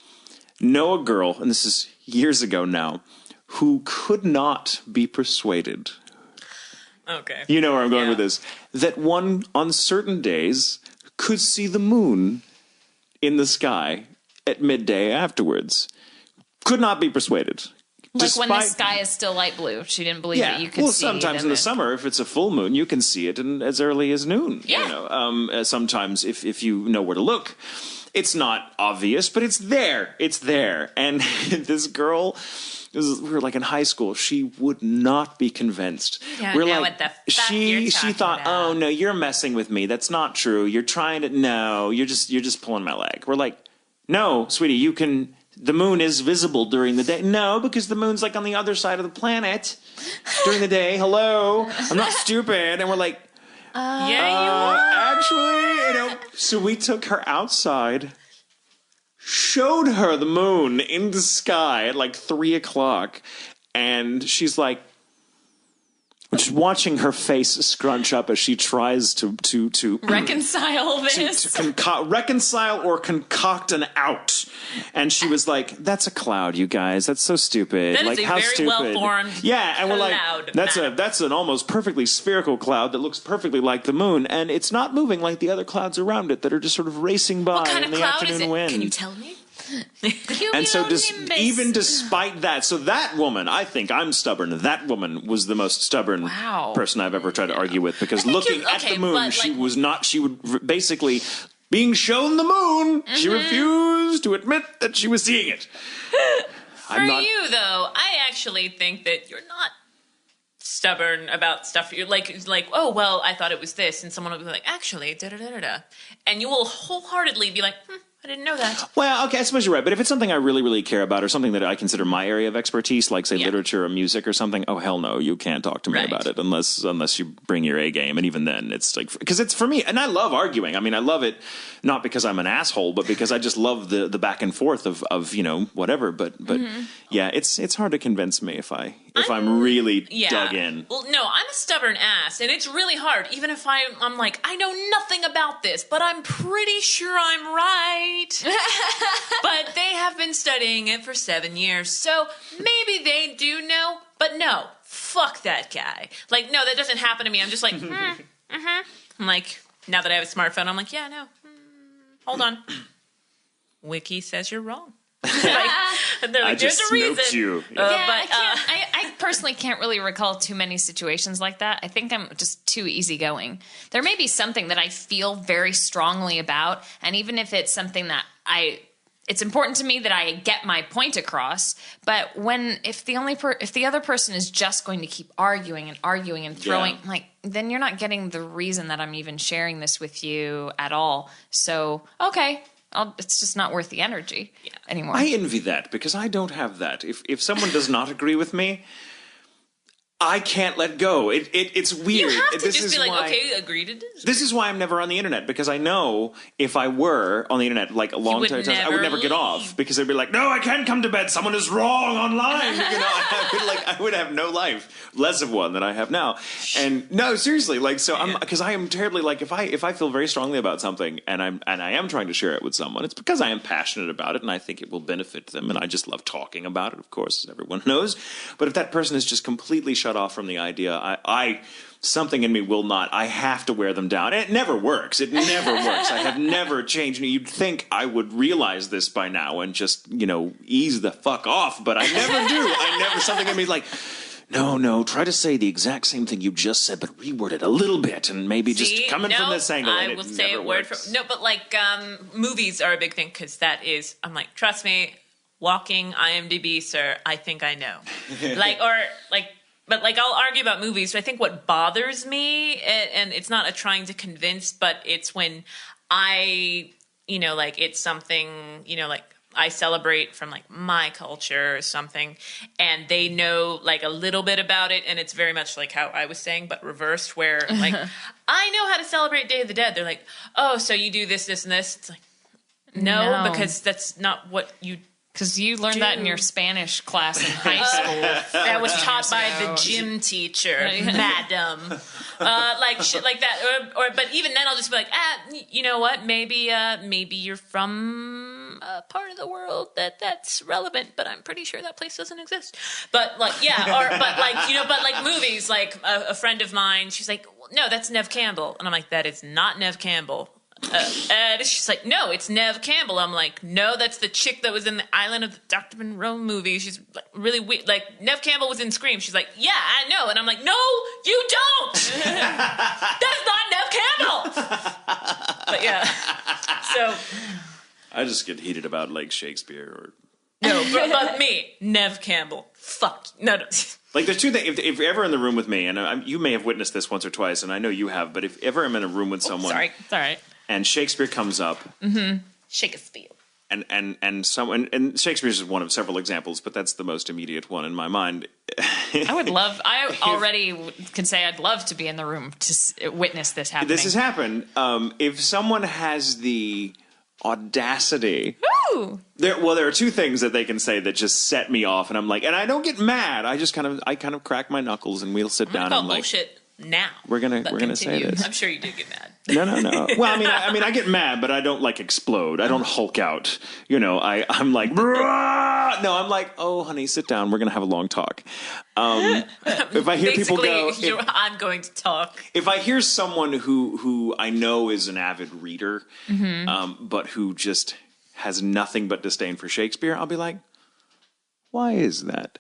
know a girl, and this is years ago now, who could not be persuaded. Okay. You know where I'm going with this. That one, on certain days, could see the moon in the sky at midday afterwards. Could not be persuaded. Like when the sky is still light blue. She didn't believe that you could see. Well, sometimes in the summer, if it's a full moon, you can see it as early as noon. Yeah. You know, sometimes if you know where to look, it's not obvious, but it's there. It's there. And this girl, we were like in high school. She would not be convinced. We're like, what the fuck she thought, about. oh no, you're messing with me. That's not true. You're trying to. No, you're just pulling my leg. We're like, no, sweetie, you can. The moon is visible during the day. No, because the moon's like on the other side of the planet during the day. Hello, I'm not stupid. And we're like, yeah, you are. Actually, you know. So we took her outside, showed her the moon in the sky at like 3:00, and she's like, just watching her face scrunch up as she tries to reconcile this. to reconcile or concoct an out. And she was like, that's a cloud, you guys. That's so stupid. That is like, a how very stupid. well-formed Yeah, and we're like, cloud, that's an almost perfectly spherical cloud that looks perfectly like the moon, and it's not moving like the other clouds around it that are just sort of racing by What kind in of the cloud afternoon is it? wind. Can you tell me? And so even despite that, so that woman, I think I'm stubborn. That woman was the most stubborn person I've ever tried to argue with, because looking at the moon, she was not, she would basically, being shown the moon, she refused to admit that she was seeing it. For you, though, I actually think that you're not stubborn about stuff. You're like, oh, well, I thought it was this. And someone will be like, actually, da-da-da-da-da. And you will wholeheartedly be like, I didn't know that. Well, okay, I suppose you're right. But if it's something I really, really care about, or something that I consider my area of expertise, like, say, literature or music or something, oh, hell no, you can't talk to me about it unless you bring your A game. And even then, it's like, because it's for me, and I love arguing. I mean, I love it not because I'm an asshole, but because I just love the back and forth of you know, whatever. But yeah, it's hard to convince me if I'm really dug in. Well, no, I'm a stubborn ass, and it's really hard. Even if I'm like, I know nothing about this, but I'm pretty sure I'm right. But they have been studying it for 7 years, so maybe they do know. But no, fuck that guy. Like, no, that doesn't happen to me. I'm just like, I'm like, now that I have a smartphone, I'm like, yeah, no. Hold on. Wiki says you're wrong. And they're like, there's a reason. You. But I personally can't really recall too many situations like that. I think I'm just too easygoing. There may be something that I feel very strongly about, and even if it's something that it's important to me that I get my point across. But if the other person is just going to keep arguing and throwing, like, then you're not getting the reason that I'm even sharing this with you at all. So okay. It's just not worth the energy anymore. I envy that, because I don't have that. If someone does not agree with me, I can't let go. It's weird. You have to just be like, okay, agree to disagree. This is why I'm never on the internet, because I know if I were on the internet like a long time, I would never get off, because they'd be like, no, I can't come to bed. Someone is wrong online. You know, I would have no life, less of one than I have now. And no, seriously, like, so because I am terribly like, if I feel very strongly about something and I am trying to share it with someone, it's because I am passionate about it and I think it will benefit them, and I just love talking about it, of course, as everyone knows. But if that person is just completely shut off from the idea, something in me will not. I have to wear them down. And it never works. It never works. I have never changed. You'd think I would realize this by now and just, you know, ease the fuck off, but I never do. Something in me is like, no, try to say the exact same thing you just said, but reword it a little bit, and maybe just coming from this angle. I will say it word for no, but like movies are a big thing, because that is, I'm like, trust me, walking IMDb, sir. I think I know, but like I'll argue about movies. So I think what bothers me, and it's not a trying to convince, but it's when I, like it's something, like I celebrate from like my culture or something, and they know like a little bit about it, and it's very much like how I was saying, but reversed, where like I know how to celebrate Day of the Dead. They're like, oh, so you do this, this, and this. It's like, no. Because that's not what you. Because you learned that in your Spanish class in high school. That was taught by the gym teacher, madam. Like shit like that. But even then, I'll just be like, you know what? Maybe you're from a part of the world that's relevant, but I'm pretty sure that place doesn't exist. But like, but like movies, like a friend of mine, she's like, no, that's Nev Campbell, and I'm like, that is not Nev Campbell. And she's like, no, it's Nev Campbell. I'm like, no, that's the chick that was in the Island of Dr. Monroe movie. She's like really weird. Like, Nev Campbell was in Scream. She's like, yeah, I know. And I'm like, no, you don't. That's not Nev Campbell. But yeah. So. I just get heated about like Shakespeare or. No, but me, Nev Campbell. Fuck. No. Like, there's two things. If you're ever in the room with me, and you may have witnessed this once or twice, and I know you have, but if ever I'm in a room with someone. Sorry. It's all right. And Shakespeare comes up. Mm-hmm. Shakespeare. And Shakespeare is one of several examples, but that's the most immediate one in my mind. I already can say I'd love to be in the room to witness this happening. This has happened. If someone has the audacity. Ooh. There are two things that they can say that just set me off, and I'm like, and I don't get mad. I just kind of crack my knuckles, and we'll sit down and like, bullshit now. We're gonna say this. I'm sure you did get mad. No. Well, I mean, I get mad, but I don't like explode. I don't Hulk out. I'm like, Bruh! No, I'm like, oh, honey, sit down. We're gonna have a long talk. If I hear people go, I'm going to talk. If I hear someone who I know is an avid reader, but who just has nothing but disdain for Shakespeare, I'll be like, why is that?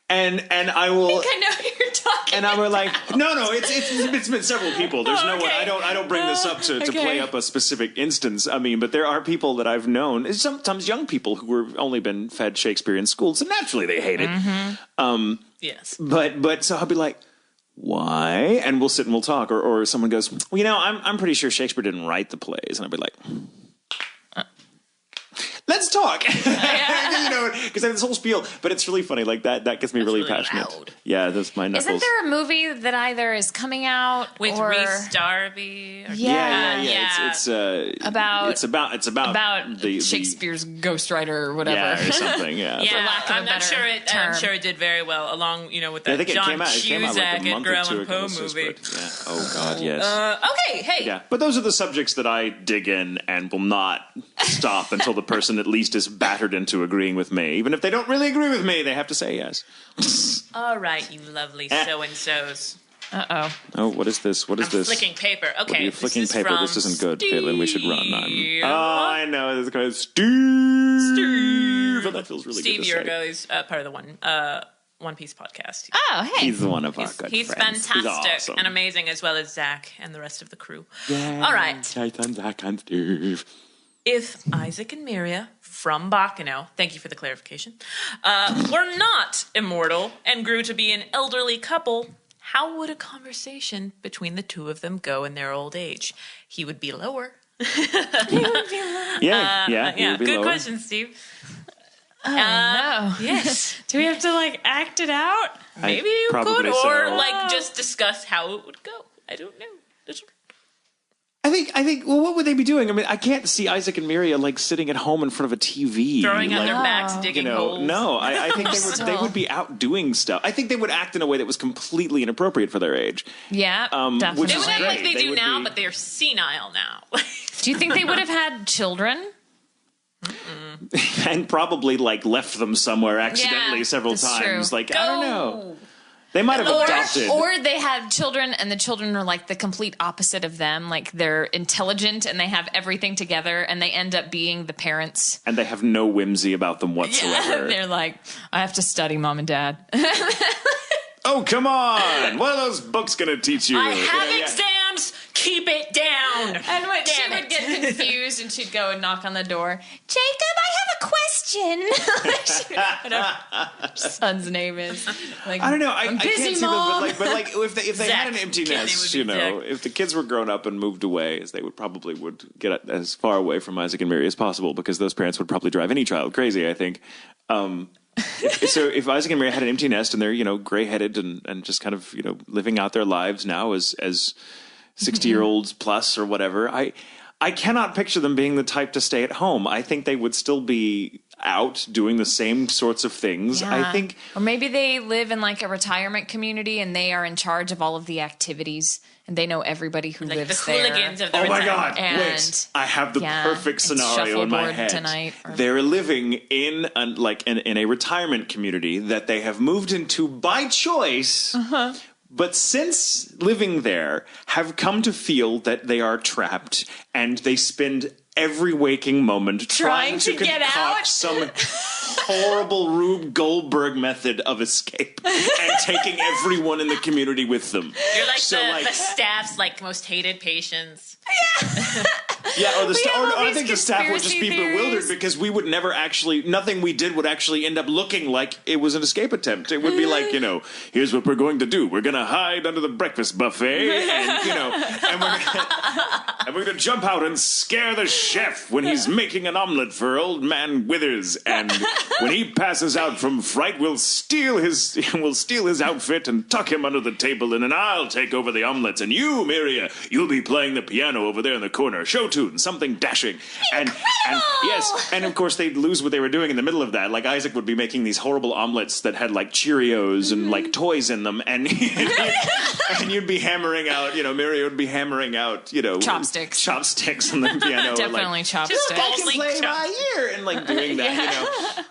And I will. I think I know who you're talking. And I will like, no, it's been several people. There's no way. I don't bring this up to play up a specific instance. I mean, but there are people that I've known, sometimes young people who have only been fed Shakespeare in school, so naturally they hate it. Yes. But so I'll be like, why? And we'll sit and we'll talk. Or someone goes, well, I'm pretty sure Shakespeare didn't write the plays. And I'll be like, let's talk. Because I have this whole spiel, but it's really funny. Like that gets me really passionate. Loud. Yeah, that's my knuckles. Isn't there a movie that either is coming out with Rhys Darby? Yeah. It's about the Shakespeare's ghostwriter or whatever, or something. Yeah. I'm sure it did very well along with that John Cusack and Edgar Allan Poe movie. Yeah. Oh God, yes. Okay, hey. Yeah, but those are the subjects that I dig in and will not stop until the person at least is battered into agreeing with me. Even if they don't really agree with me, they have to say yes. All right, you lovely so-and-sos. Uh-oh. Oh, what is this? What is this? Flicking paper. Okay. What are you flicking paper? This isn't good, Caitlin. We should run. I know. This guy is Steve. Oh, that feels really good to Steve Yergo is part of the One Piece podcast. Oh, hey. He's one of our good friends. He's fantastic. He's awesome. And amazing, as well as Zach and the rest of the crew. Yeah. All right. Caitlin, Zach, and Steve. If Isaac and Miria from Bacano, thank you for the clarification, were not immortal and grew to be an elderly couple, how would a conversation between the two of them go in their old age? He would be lower. Yeah. Good question, Steve. No. Yes. Do we have to act it out? Maybe you could, or just discuss how it would go. I don't know. I think. Well, what would they be doing? I mean, I can't see Isaac and Miria sitting at home in front of a TV, throwing on their backs, digging holes. No, I think they would be out doing stuff. I think they would act in a way that was completely inappropriate for their age. Yeah, definitely. They would act like they do now, but they're senile now. Do you think they would have had children? And probably left them somewhere accidentally several times. True. I don't know. They might have adopted. Or they have children, and the children are the complete opposite of them. They're intelligent, and they have everything together, and they end up being the parents. And they have no whimsy about them whatsoever. Yeah, they're like, I have to study, Mom and Dad. Oh, come on. What are those books going to teach you? I have exams. keep it down. And when she would get confused and she'd go and knock on the door, Jacob, I have a question. Whatever her son's name is. Like, I don't know. I I'm busy, can't see Mom. them, but like if they Zach. had an empty nest, you know, if the kids were grown up and moved away, as they would get as far away from Isaac and Mary as possible, because those parents would probably drive any child crazy, I think. So if Isaac and Mary had an empty nest and they're, you know, gray-headed and just kind of, you know, living out their lives now as 60-year-olds plus or whatever, I cannot picture them being the type to stay at home. I think they would still be out doing the same sorts of things. Yeah. I think, or maybe they live in like a retirement community and they are in charge of all of the activities and they know everybody who Like lives the there. hooligans of the oh my retirement. God, And- wait, I have the perfect it's scenario in my shuffleboard head. tonight, or- They're living in a retirement community that they have moved into by choice. But since living there, have come to feel that they are trapped, and they spend every waking moment trying to get concoct out? some horrible Rube Goldberg method of escape, and taking everyone in the community with them. You're like, So, the staff's like most hated patients. Yeah, or We have all I these think the staff would just be conspiracy bewildered theories. because we would never nothing we did would actually end up looking like it was an escape attempt. It would be like, you know, here's what we're going to do. We're going to hide under the breakfast buffet and, you know, and we're going to jump out and scare the chef when he's making an omelet for old man Withers. And when he passes out from fright, we'll steal his outfit and tuck him under the table, and then I'll take over the omelets. And you, Miria, you'll be playing the piano over there in the corner. Show tune, something dashing. And yes, and of course they'd lose what they were doing in the middle of that. Like Isaac would be making these horrible omelets that had like Cheerios and like toys in them, and you'd be hammering out, you know, Miria would be hammering out, you know, Chopsticks on the piano. Definitely like, chopsticks. I can play by ear and like doing that, you know.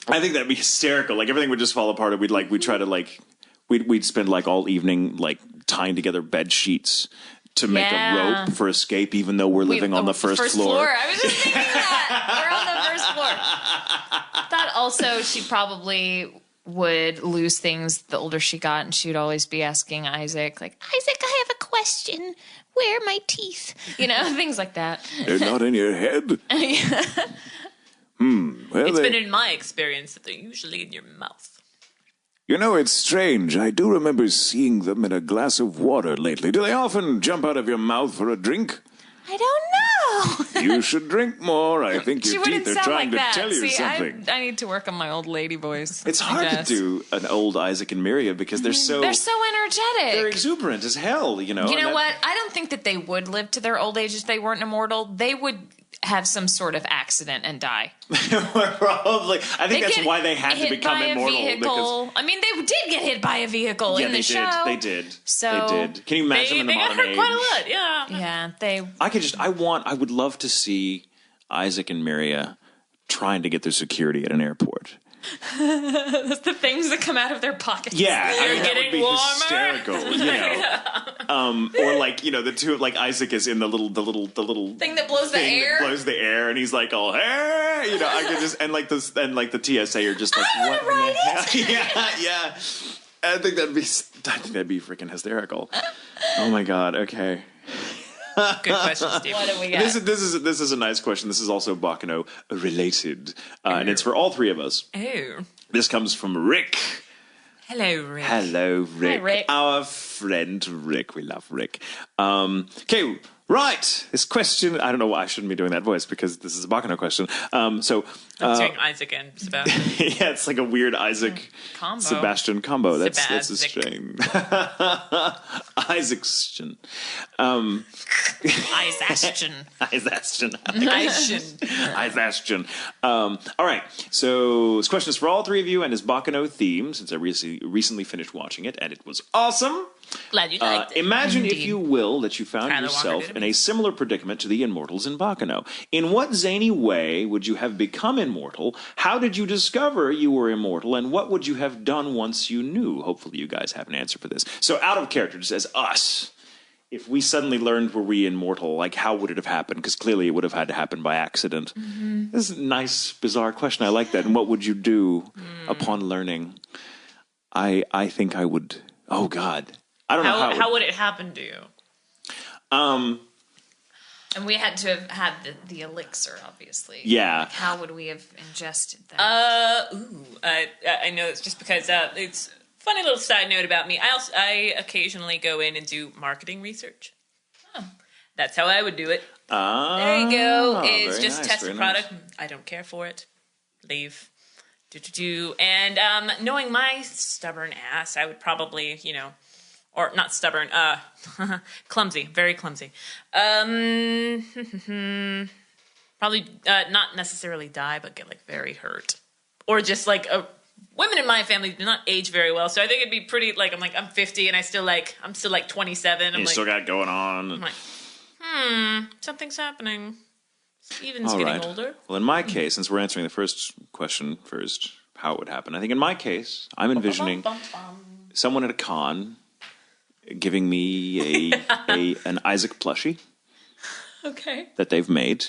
I think that'd be hysterical. Like everything would just fall apart. And we'd try to we'd spend like all evening like tying together bed sheets to make a rope for escape, even though we're living on the first floor. I was just thinking that. We're on the first floor. Thought also she probably would lose things the older she got, and she would always be asking Isaac, like, Isaac, I have a question. Where are my teeth? You know, things like that. They're not in your head. Well, It's been in my experience that they're usually in your mouth. You know, it's strange. I do remember seeing them in a glass of water lately. Do they often jump out of your mouth for a drink? I don't know. You should drink more. I think She your wouldn't teeth are sound trying like that. to tell you See, something. I need to work on my old lady voice. It's I hard to guess. do an old Isaac and Miria because they're so energetic. they're exuberant as hell, you know. You know and what? I don't think that they would live to their old age if they weren't immortal. They would have some sort of accident and die. Probably. I think that's why they had to hit become by a immortal. vehicle. I mean, they did get hit by a vehicle in the show. They did. So they did. Can you imagine They in the got modern hurt age? quite a lot, yeah. Yeah, they. I would love to see Isaac and Miria trying to get their security at an airport. That's the things that come out of their pockets. Yeah, I mean, that would getting be warmer. hysterical, you know. Or like, you know, the two, like Isaac is in the little Thing that blows the thing air. that blows the air, and he's like, "Oh, hey!" You know, I could just and like the TSA are just like, "What in the hell?" Yeah. I think that'd be freaking hysterical. Oh my god. Okay. Good question, Steve. What do we got? This is a nice question. This is also Bacano related, and it's for all three of us. Oh. This comes from Rick. Hello, Rick. Hello, Rick. Hi, Rick. Our friend Rick. We love Rick. Okay, right. This question, I don't know why I shouldn't be doing that voice because this is a Bacano question. I'm doing Isaac and Sebastian. Yeah, it's like a weird Isaac Combo. Sebastian combo. That's a Sebastian. strain. Isaacson. Isaacson. Isaacson. All right. So this question is for all three of you and is Bacano theme since I recently finished watching it and it was awesome. Glad you liked it. Imagine, if you will, that you found Tyler Walker yourself did in a similar predicament to the immortals in Bacano. In what zany way would you have become immortal? How did you discover you were immortal? And what would you have done once you knew? Hopefully you guys have an answer for this. So out of character, just as us, if we suddenly learned were we immortal, like how would it have happened? Because clearly it would have had to happen by accident. Mm-hmm. This is a nice, bizarre question. I like that. And what would you do upon learning? I think I would... Oh, God. I don't know How would it happen to you? And we had to have had the elixir, obviously. Yeah. Like, how would we have ingested that? I know it's just because it's a funny little side note about me. I occasionally go in and do marketing research. Oh. That's how I would do it. There you go. Is just test the product. Nice. I don't care for it. Leave. And knowing my stubborn ass, I would probably, or not stubborn, clumsy, very clumsy. Probably not necessarily die, but get like very hurt, or just like women in my family do not age very well, so I think it'd be pretty like I'm 50 and I'm still like 27. I'm still got going on. I'm like, something's happening. Steven's getting older. Well, in my case, since we're answering the first question first, how it would happen, I think in my case, I'm envisioning someone at a con giving me an Isaac plushie, that they've made,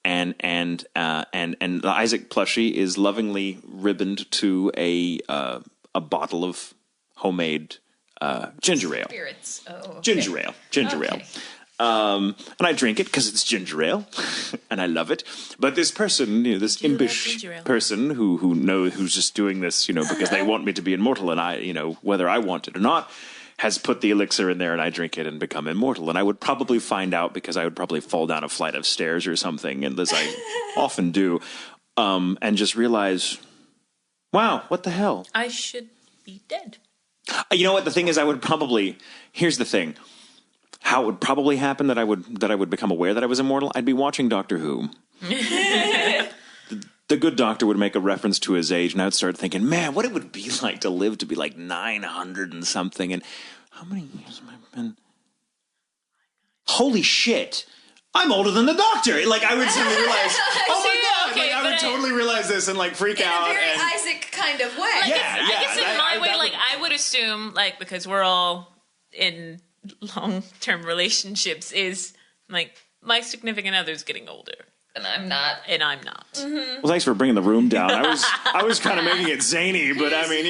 and the Isaac plushie is lovingly ribboned to a bottle of homemade ginger ale. Spirits. Oh, okay. Ginger ale. And I drink it because it's ginger ale, and I love it. But this person, this impish person who's just doing this, because they want me to be immortal, and I, whether I want it or not, has put the elixir in there, and I drink it and become immortal. And I would probably find out because I would probably fall down a flight of stairs or something, and as I often do, and just realize, wow, what the hell? I should be dead. You know what? The thing is, here's the thing. How it would probably happen that I would become aware that I was immortal? I'd be watching Doctor Who. The good doctor would make a reference to his age, and I would start thinking, man, what it would be like to live to be like 900 and something. And how many years have I been? Holy shit. I'm older than the doctor. Like, I would suddenly realize, oh my God. Okay, I would totally realize this and like freak out. In a very Isaac kind of way. I guess in my way, I would assume, like, because we're all in long-term relationships, is like my significant other's getting older. And I'm not. Mm-hmm. Well, thanks for bringing the room down. I was kind of making it zany, but I mean,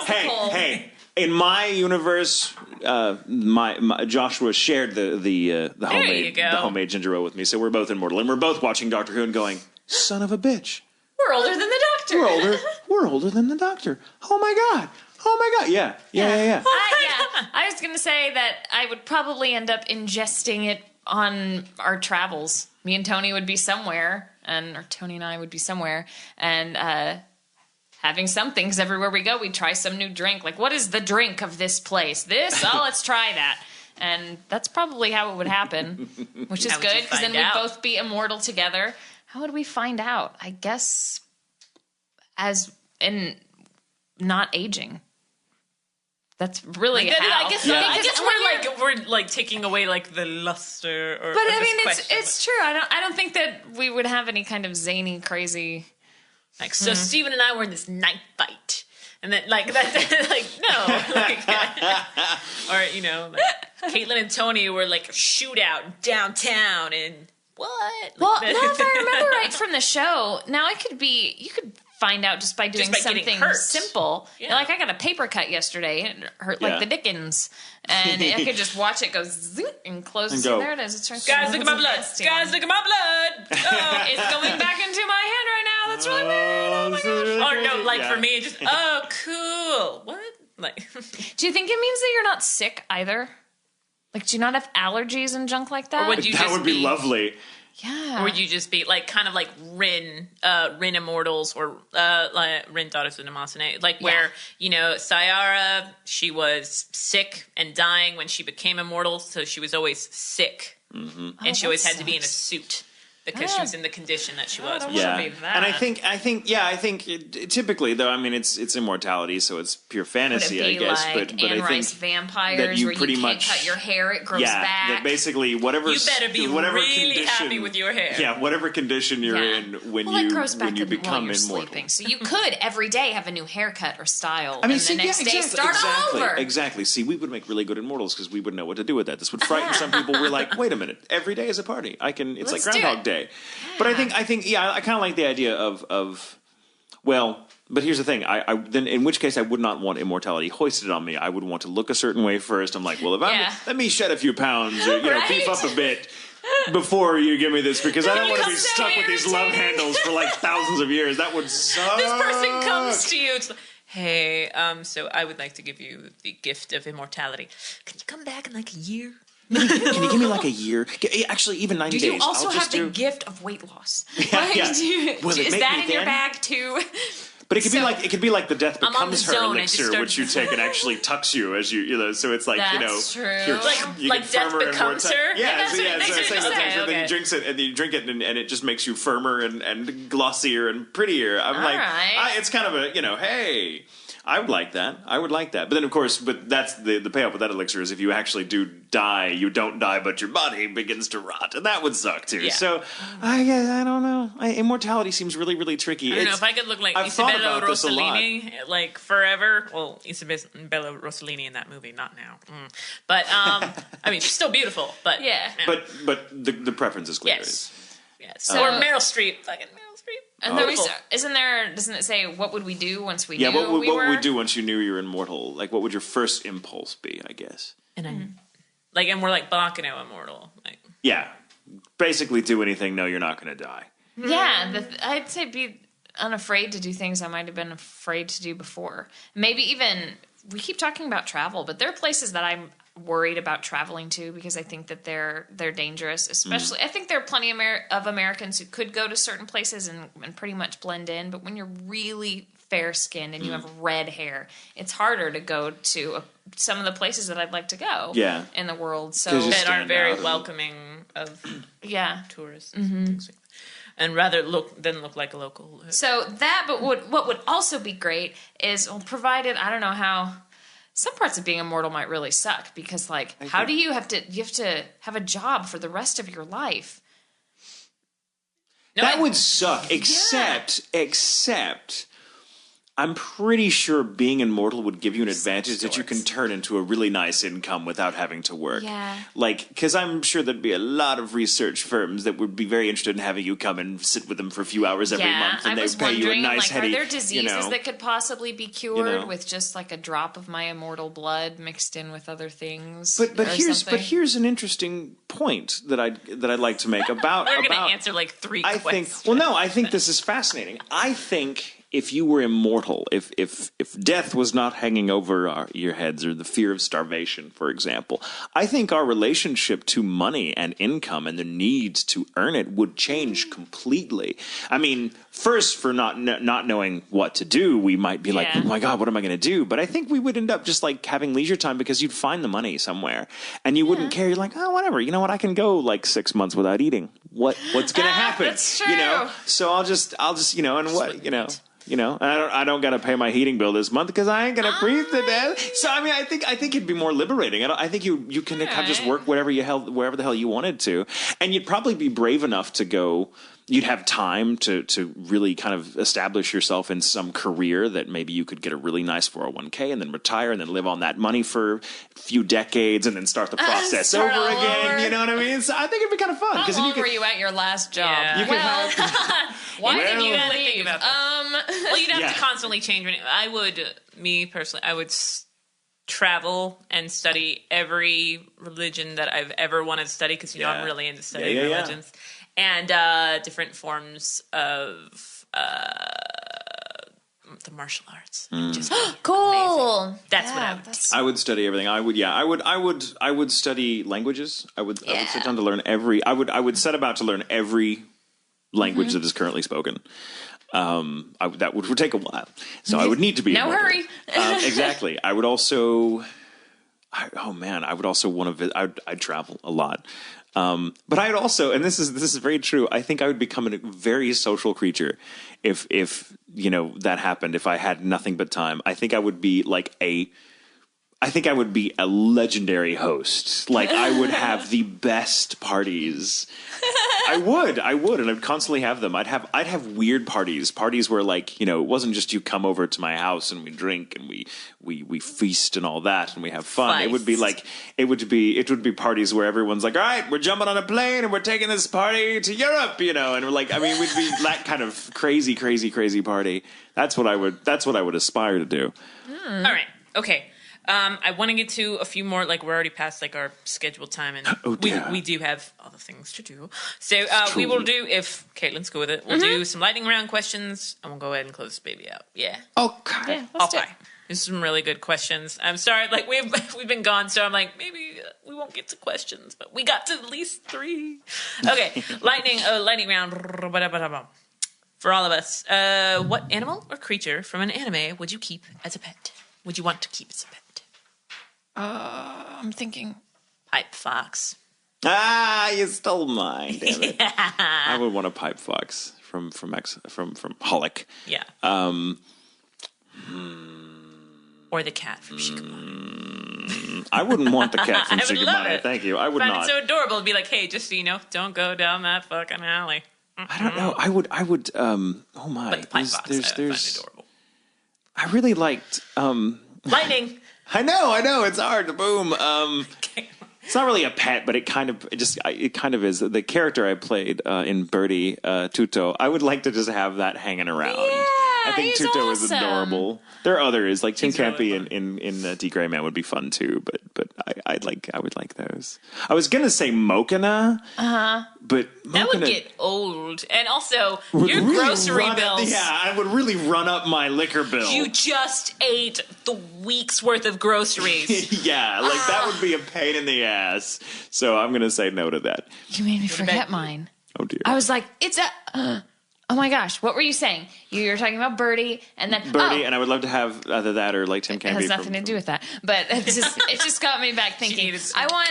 Hey, in my universe, my Joshua shared the homemade ginger ale with me, so we're both immortal, and we're both watching Doctor Who and going, son of a bitch, we're older than the doctor. We're older than the doctor. Oh my god. Yeah. I was gonna say that I would probably end up ingesting it on our travels. Me and Tony would be somewhere, or Tony and I would be somewhere, and having something, because everywhere we go, we'd try some new drink. Like, what is the drink of this place? This? Oh, let's try that. And that's probably how it would happen, which is good, because then we'd both be immortal together. How would we find out? I guess as in not aging. That's really how. I guess we're like taking away like the luster. But I mean, it's true. I don't think that we would have any kind of zany, crazy. Like, so Steven and I were in this night fight, and then like that, like no, like, like Caitlin and Tony were like a shootout downtown, and what? Well, now if I remember right from the show, you could find out just by doing something simple. Yeah. Like, I got a paper cut yesterday, and it hurt like the Dickens, and I could just watch it go zing and close. And there it is. It's guys, look at my blood. Guys, look at my blood. Oh, it's going back into my hand right now. That's really weird. Oh my gosh. Or no, like for me, it's just cool. What? Like, do you think it means that you're not sick either? Like, do you not have allergies and junk like that? Or would you that would be lovely. Yeah. Or would you just be like kind of like Rin Immortals or like Rin Daughters of Namasane, like where Sayara, she was sick and dying when she became immortal, so she was always sick, and she always had to be in a suit because she was in the condition that she was. And I think typically, though, I mean, it's immortality, so it's pure fantasy, I guess. Like but I think vampires, that you where pretty you can't much cut your hair, it grows back. That basically whatever you better be really condition, happy with your hair. Yeah, whatever condition you're in when you become immortal. Sleeping. So you could every day have a new haircut or style. I mean, and the next day start all over. Exactly. See, we would make really good immortals because we would know what to do with that. This would frighten some people. We're like, wait a minute, every day is a party. It's like Groundhog Day. But I think I kind of like the idea of Well, but here's the thing. I then in which case I would not want immortality hoisted on me. I would want to look a certain way first. I'm like, well, if let me shed a few pounds, or, beef up a bit before you give me this, because I don't want to be stuck with these love handles for like thousands of years. That would suck. This person comes to you. It's like, hey, so I would like to give you the gift of immortality. Can you come back in like a year? Can you give me like a year? Actually, even 90 days. Do you also have the gift of weight loss? Yeah. Is that in your bag too? But it could be like the death becomes her elixir, which you take and actually tucks you as so it's like That's true. You like death becomes her. Yeah, Okay. Then you drink it and it just makes you firmer and glossier and prettier. I'm it's kind of a hey. I would like that. But then, of course, that's the payoff with that elixir is if you actually do die, you don't die, but your body begins to rot, and that would suck too. Yeah. So, I don't know. Immortality seems really, really tricky. I don't know if I could look like Isabella Rossellini, like forever. Well, Isabella Rossellini in that movie, not now. But I mean, she's still beautiful. But yeah. No. But the preference is clear. Yes. Or Meryl Streep, fucking Meryl Streep. And doesn't it say what would we do once we knew what would we do once you knew you were immortal? Like, what would your first impulse be, I guess? And and we're like Bacano immortal. Yeah. Basically do anything, no, you're not going to die. Yeah, I'd say be unafraid to do things I might have been afraid to do before. Maybe even, we keep talking about travel, but there are places that I'm worried about traveling to because I think that they're dangerous. Especially, I think there are plenty of Americans who could go to certain places and pretty much blend in. But when you're really fair-skinned and you have red hair, it's harder to go to some of the places that I'd like to go in the world. So that aren't very welcoming of tourists and things like that. And rather look like a local. So that, but what would also be great is, provided, I don't know how. Some parts of being immortal might really suck because, how do you have to have a job for the rest of your life? That would suck. Except, I'm pretty sure being immortal would give you an advantage that you can turn into a really nice income without having to work. Yeah. Because I'm sure there'd be a lot of research firms that would be very interested in having you come and sit with them for a few hours every month, and they'd pay you a nice heady. Are there diseases that could possibly be cured with just like a drop of my immortal blood mixed in with other things? But here's an interesting point that I'd like to make about. We're going to answer like three questions. I think this is fascinating. I think. If you were immortal, if death was not hanging over your heads, or the fear of starvation, for example, I think our relationship to money and income and the need to earn it would change completely. I mean, first, for not knowing what to do, we might be like, oh my God, what am I going to do? But I think we would end up just like having leisure time because you'd find the money somewhere and you wouldn't care. You're like, oh, whatever. You know what? I can go like 6 months without eating. What's going to happen? That's true. So I'll just, and what, I don't got to pay my heating bill this month because I ain't gonna breathe to death. So I mean, I think it'd be more liberating. I think you can just work wherever the hell you wanted to, and you'd probably be brave enough to go. You'd have time to really kind of establish yourself in some career that maybe you could get a really nice 401k and then retire and then live on that money for a few decades and then start the process over again. You know what I mean? So I think it'd be kind of fun. How long were you at your last job? Yeah. Why did you leave? Well, you'd have to constantly change. I would travel and study every religion that I've ever wanted to study because I'm really into studying religions. And different forms of the martial arts. Just cool. Amazing. That's what I would do. I would study everything. I would study languages. I would sit down to learn I would set about to learn every language that is currently spoken. That would take a while. So I would need to be no immortal. hurry. Exactly. I would also want to I'd travel a lot. But I'd also, and this is very true, I think I would become a very social creature if that happened, if I had nothing but time. I think I would be like I think I would be a legendary host. Like, I would have the best parties. I would, and I'd constantly have them. I'd have weird parties where, like, you know, it wasn't just you come over to my house and we drink and we feast and all that and we have fun. Feist. It would be like it would be parties where everyone's like, all right, we're jumping on a plane and we're taking this party to Europe, you know, and we're like, I mean, we'd be that kind of crazy party. That's what I would aspire to do. All right. Okay. I want to get to a few more. Like, we're already past like our scheduled time, and we do have other things to do. So we will do, if Caitlin's good with it, we'll do some lightning round questions, and we'll go ahead and close this baby out. Yeah. Okay. Yeah, let's do it. There's some really good questions. I'm sorry, like we've been gone, so I'm like, maybe we won't get to questions, but we got to at least 3. Okay, lightning round. For all of us, what animal or creature from an anime would you keep as a pet? Would you want to keep as a pet? I'm thinking Pipe fox. Ah, you stole mine. Damn it. I would want a pipe fox from Holic. Yeah. Or the cat from Shikamaru. I wouldn't want the cat from I would love Shikamaru. it. Thank you. I would Find not. it so adorable to be like, hey, just so you know, don't go down that fucking alley. I don't know. I would. Oh my. But the pipe fox, I find adorable. I really liked. Lightning. I know. It's hard to boom. It's not really a pet, but it kind of is. The character I played in Birdie, Tuto, I would like to just have that hanging around. Yeah, I think he's Tuto is awesome. adorable. There are others like Tim He's really Campy in D. Gray Man would be fun too, but I would like those. I was gonna say Mokana, but Mokana That would get old. And also, your really grocery run bills. Yeah, I would really run up my liquor bill. You just ate the week's worth of groceries. Yeah, like that would be a pain in the ass. So I'm gonna say no to that. you made me forget mine. Oh dear. I was like, it's a. Oh my gosh, what were you saying? You were talking about Birdie, and then Birdie, and I would love to have either that or like Tim Campy. It has nothing to do with that, but it just got me back thinking. needed some- I want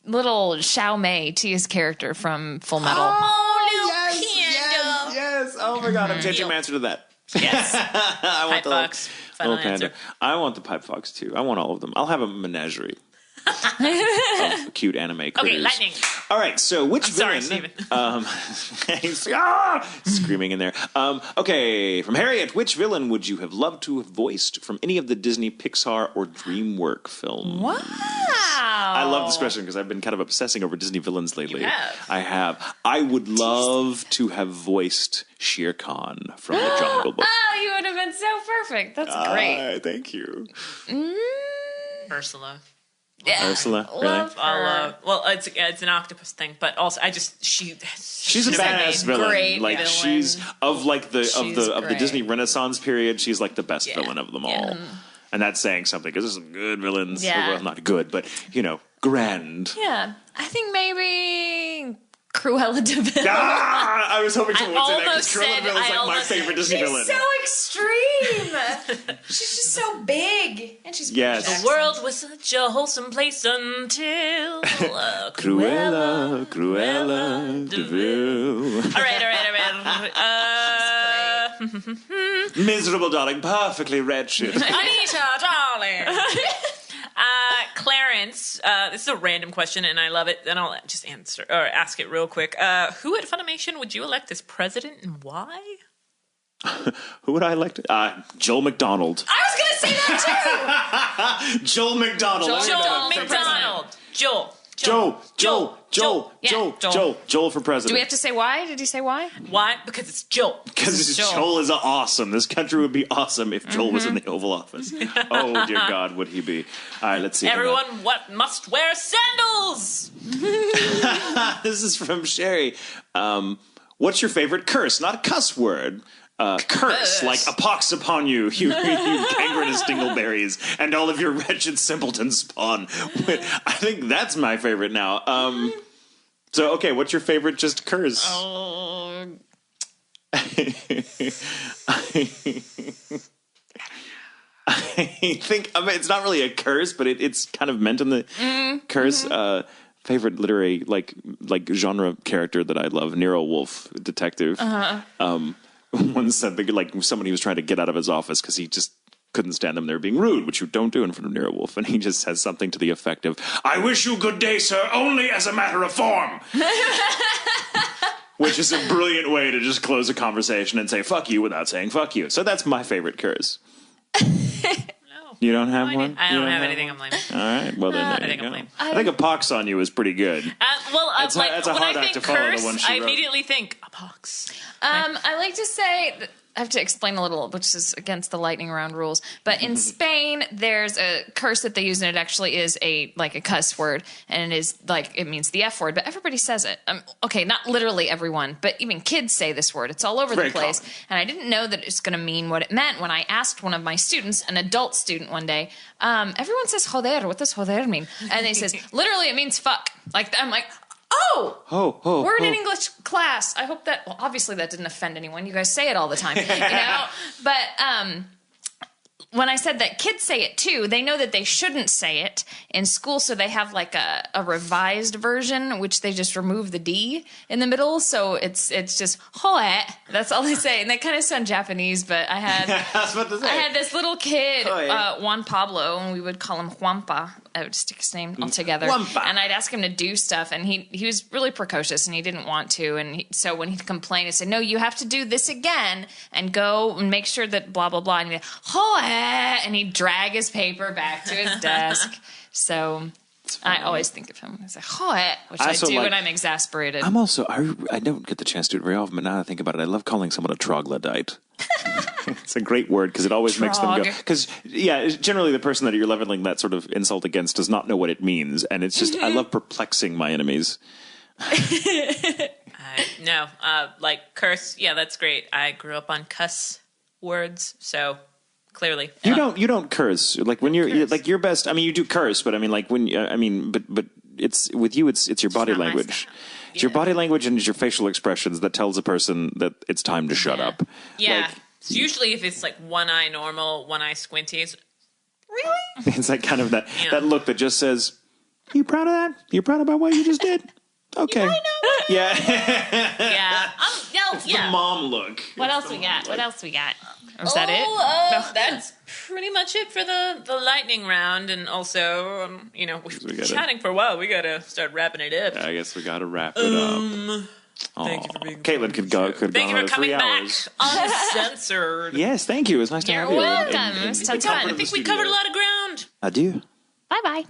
little Xiao Mei, Tia's character from Full Metal. Oh, yes. Oh my god, I'm changing my answer to that. Yes. I want Pipe the fox. Final little panda. answer. I want the pipe fox too. I want all of them. I'll have a menagerie of cute anime critters. Okay, lightning. All right, so which Sorry, villain? Steven. Screaming in there. Okay, from Harriet, which villain would you have loved to have voiced from any of the Disney, Pixar, or DreamWorks films? Wow! I love this question because I've been kind of obsessing over Disney villains lately. You have. I have. I would love to have voiced Shere Khan from the Jungle Book. Oh, you would have been so perfect. That's great. Thank you. Ursula. Yeah. Ursula, really? Love her. Well, it's an octopus thing, but also she's a badass villain. Great like villain. she's of like the of the great. Disney Renaissance period. She's like the best Yeah. villain of them Yeah. all, and that's saying something because there's some good villains. Yeah. Well, not good, but grand. Yeah, I think maybe Cruella de Vil. I was hoping someone would say that because almost Cruella said- de Vil is I like my almost favorite said- Disney villain. So extreme. She's just so big, and she's Yes. The world was such a wholesome place until Cruella de Vil. All right. Miserable darling, perfectly wretched. Anita, darling. Clarence, this is a random question, and I love it. Then I'll just ask it real quick. Who at Funimation would you elect as president, and why? Who would I elect? Joel McDonald. I was gonna say that too. Joel McDonald. Joel McDonald. Joel. Joel for president. Do we have to say why? Did you say why? Why? Because it's Joel. Because Joel is awesome. This country would be awesome if Joel was in the Oval Office. Oh, dear God, would he be? All right, let's see. Everyone must wear sandals. This is from Sherry. What's your favorite curse? Not a cuss word. Curse, like a pox upon you, you gangrenous dingleberries, and all of your wretched simpleton spawn. I think that's my favorite now. So, okay, what's your favorite just curse? I think it's not really a curse, but it's kind of meant in the curse. Favorite literary like genre character that I love, Nero Wolfe, detective. One said like somebody was trying to get out of his office because he just couldn't stand them. They were being rude, which you don't do in front of Nero Wolfe. And he just says something to the effect of, "I wish you good day, sir, only as a matter of form." Which is a brilliant way to just close a conversation and say fuck you without saying fuck you. So that's my favorite curse. You don't have one? I don't have anything. I'm lame. All right. Well, then I think I'm lame. I think a pox on you is pretty good. That's a hard act to follow, the one she I wrote. immediately think a pox. I like to say that I have to explain a little, which is against the lightning round rules. But in Spain, there's a curse that they use, and it actually is a cuss word, and it means the F word. But everybody says it. Okay, not literally everyone, but even kids say this word. It's all over the place, common. And I didn't know that it's going to mean what it meant when I asked one of my students, an adult student, one day. Everyone says joder. What does joder mean? And they says literally it means fuck. I'm like. Oh, we're in an English class. I hope that, well, obviously that didn't offend anyone. You guys say it all the time, But when I said that kids say it too, they know that they shouldn't say it in school, so they have like a revised version, which they just remove the D in the middle, so it's just hoe. That's all they say, and they kind of sound Japanese. But I had this little kid, Juan Pablo, and we would call him Juanpa. I would stick his name all together, Juanpa. And I'd ask him to do stuff, and he was really precocious, and he didn't want to, and so when he'd complain, I'd say, "No, you have to do this again, and go and make sure that blah blah blah," and he'd be hoe, and he'd drag his paper back to his desk. So I always think of him as a hoe, which I do when I'm exasperated. I'm also I don't get the chance to do it very often, but now that I think about it, I love calling someone a troglodyte. It's a great word because it always makes them go. Because generally the person that you're leveling that sort of insult against does not know what it means, and it's just I love perplexing my enemies. No, curse. Yeah, that's great. I grew up on cuss words, so clearly you don't curse like when you're like your best. I mean, you do curse, but I mean, like when but it's with you. It's your body language. It's your body language and it's your facial expressions that tells a person that it's time to shut up. Yeah. It's usually if it's like one eye normal, one eye squinty. Really? It's like kind of that look that just says, "You proud of that? You proud about what you just did?" Okay. Yeah. Yeah. The mom look. What else we got? Is that it? No. That's pretty much it for the lightning round. And also, we've been chatting for a while. We got to start wrapping it up. I guess we got to wrap it up. Thank you for being Caitlin could go. Thank you for coming back uncensored. Yes, thank you. It was nice to have you. You're welcome. I think we covered a lot of ground. Adieu. Bye-bye.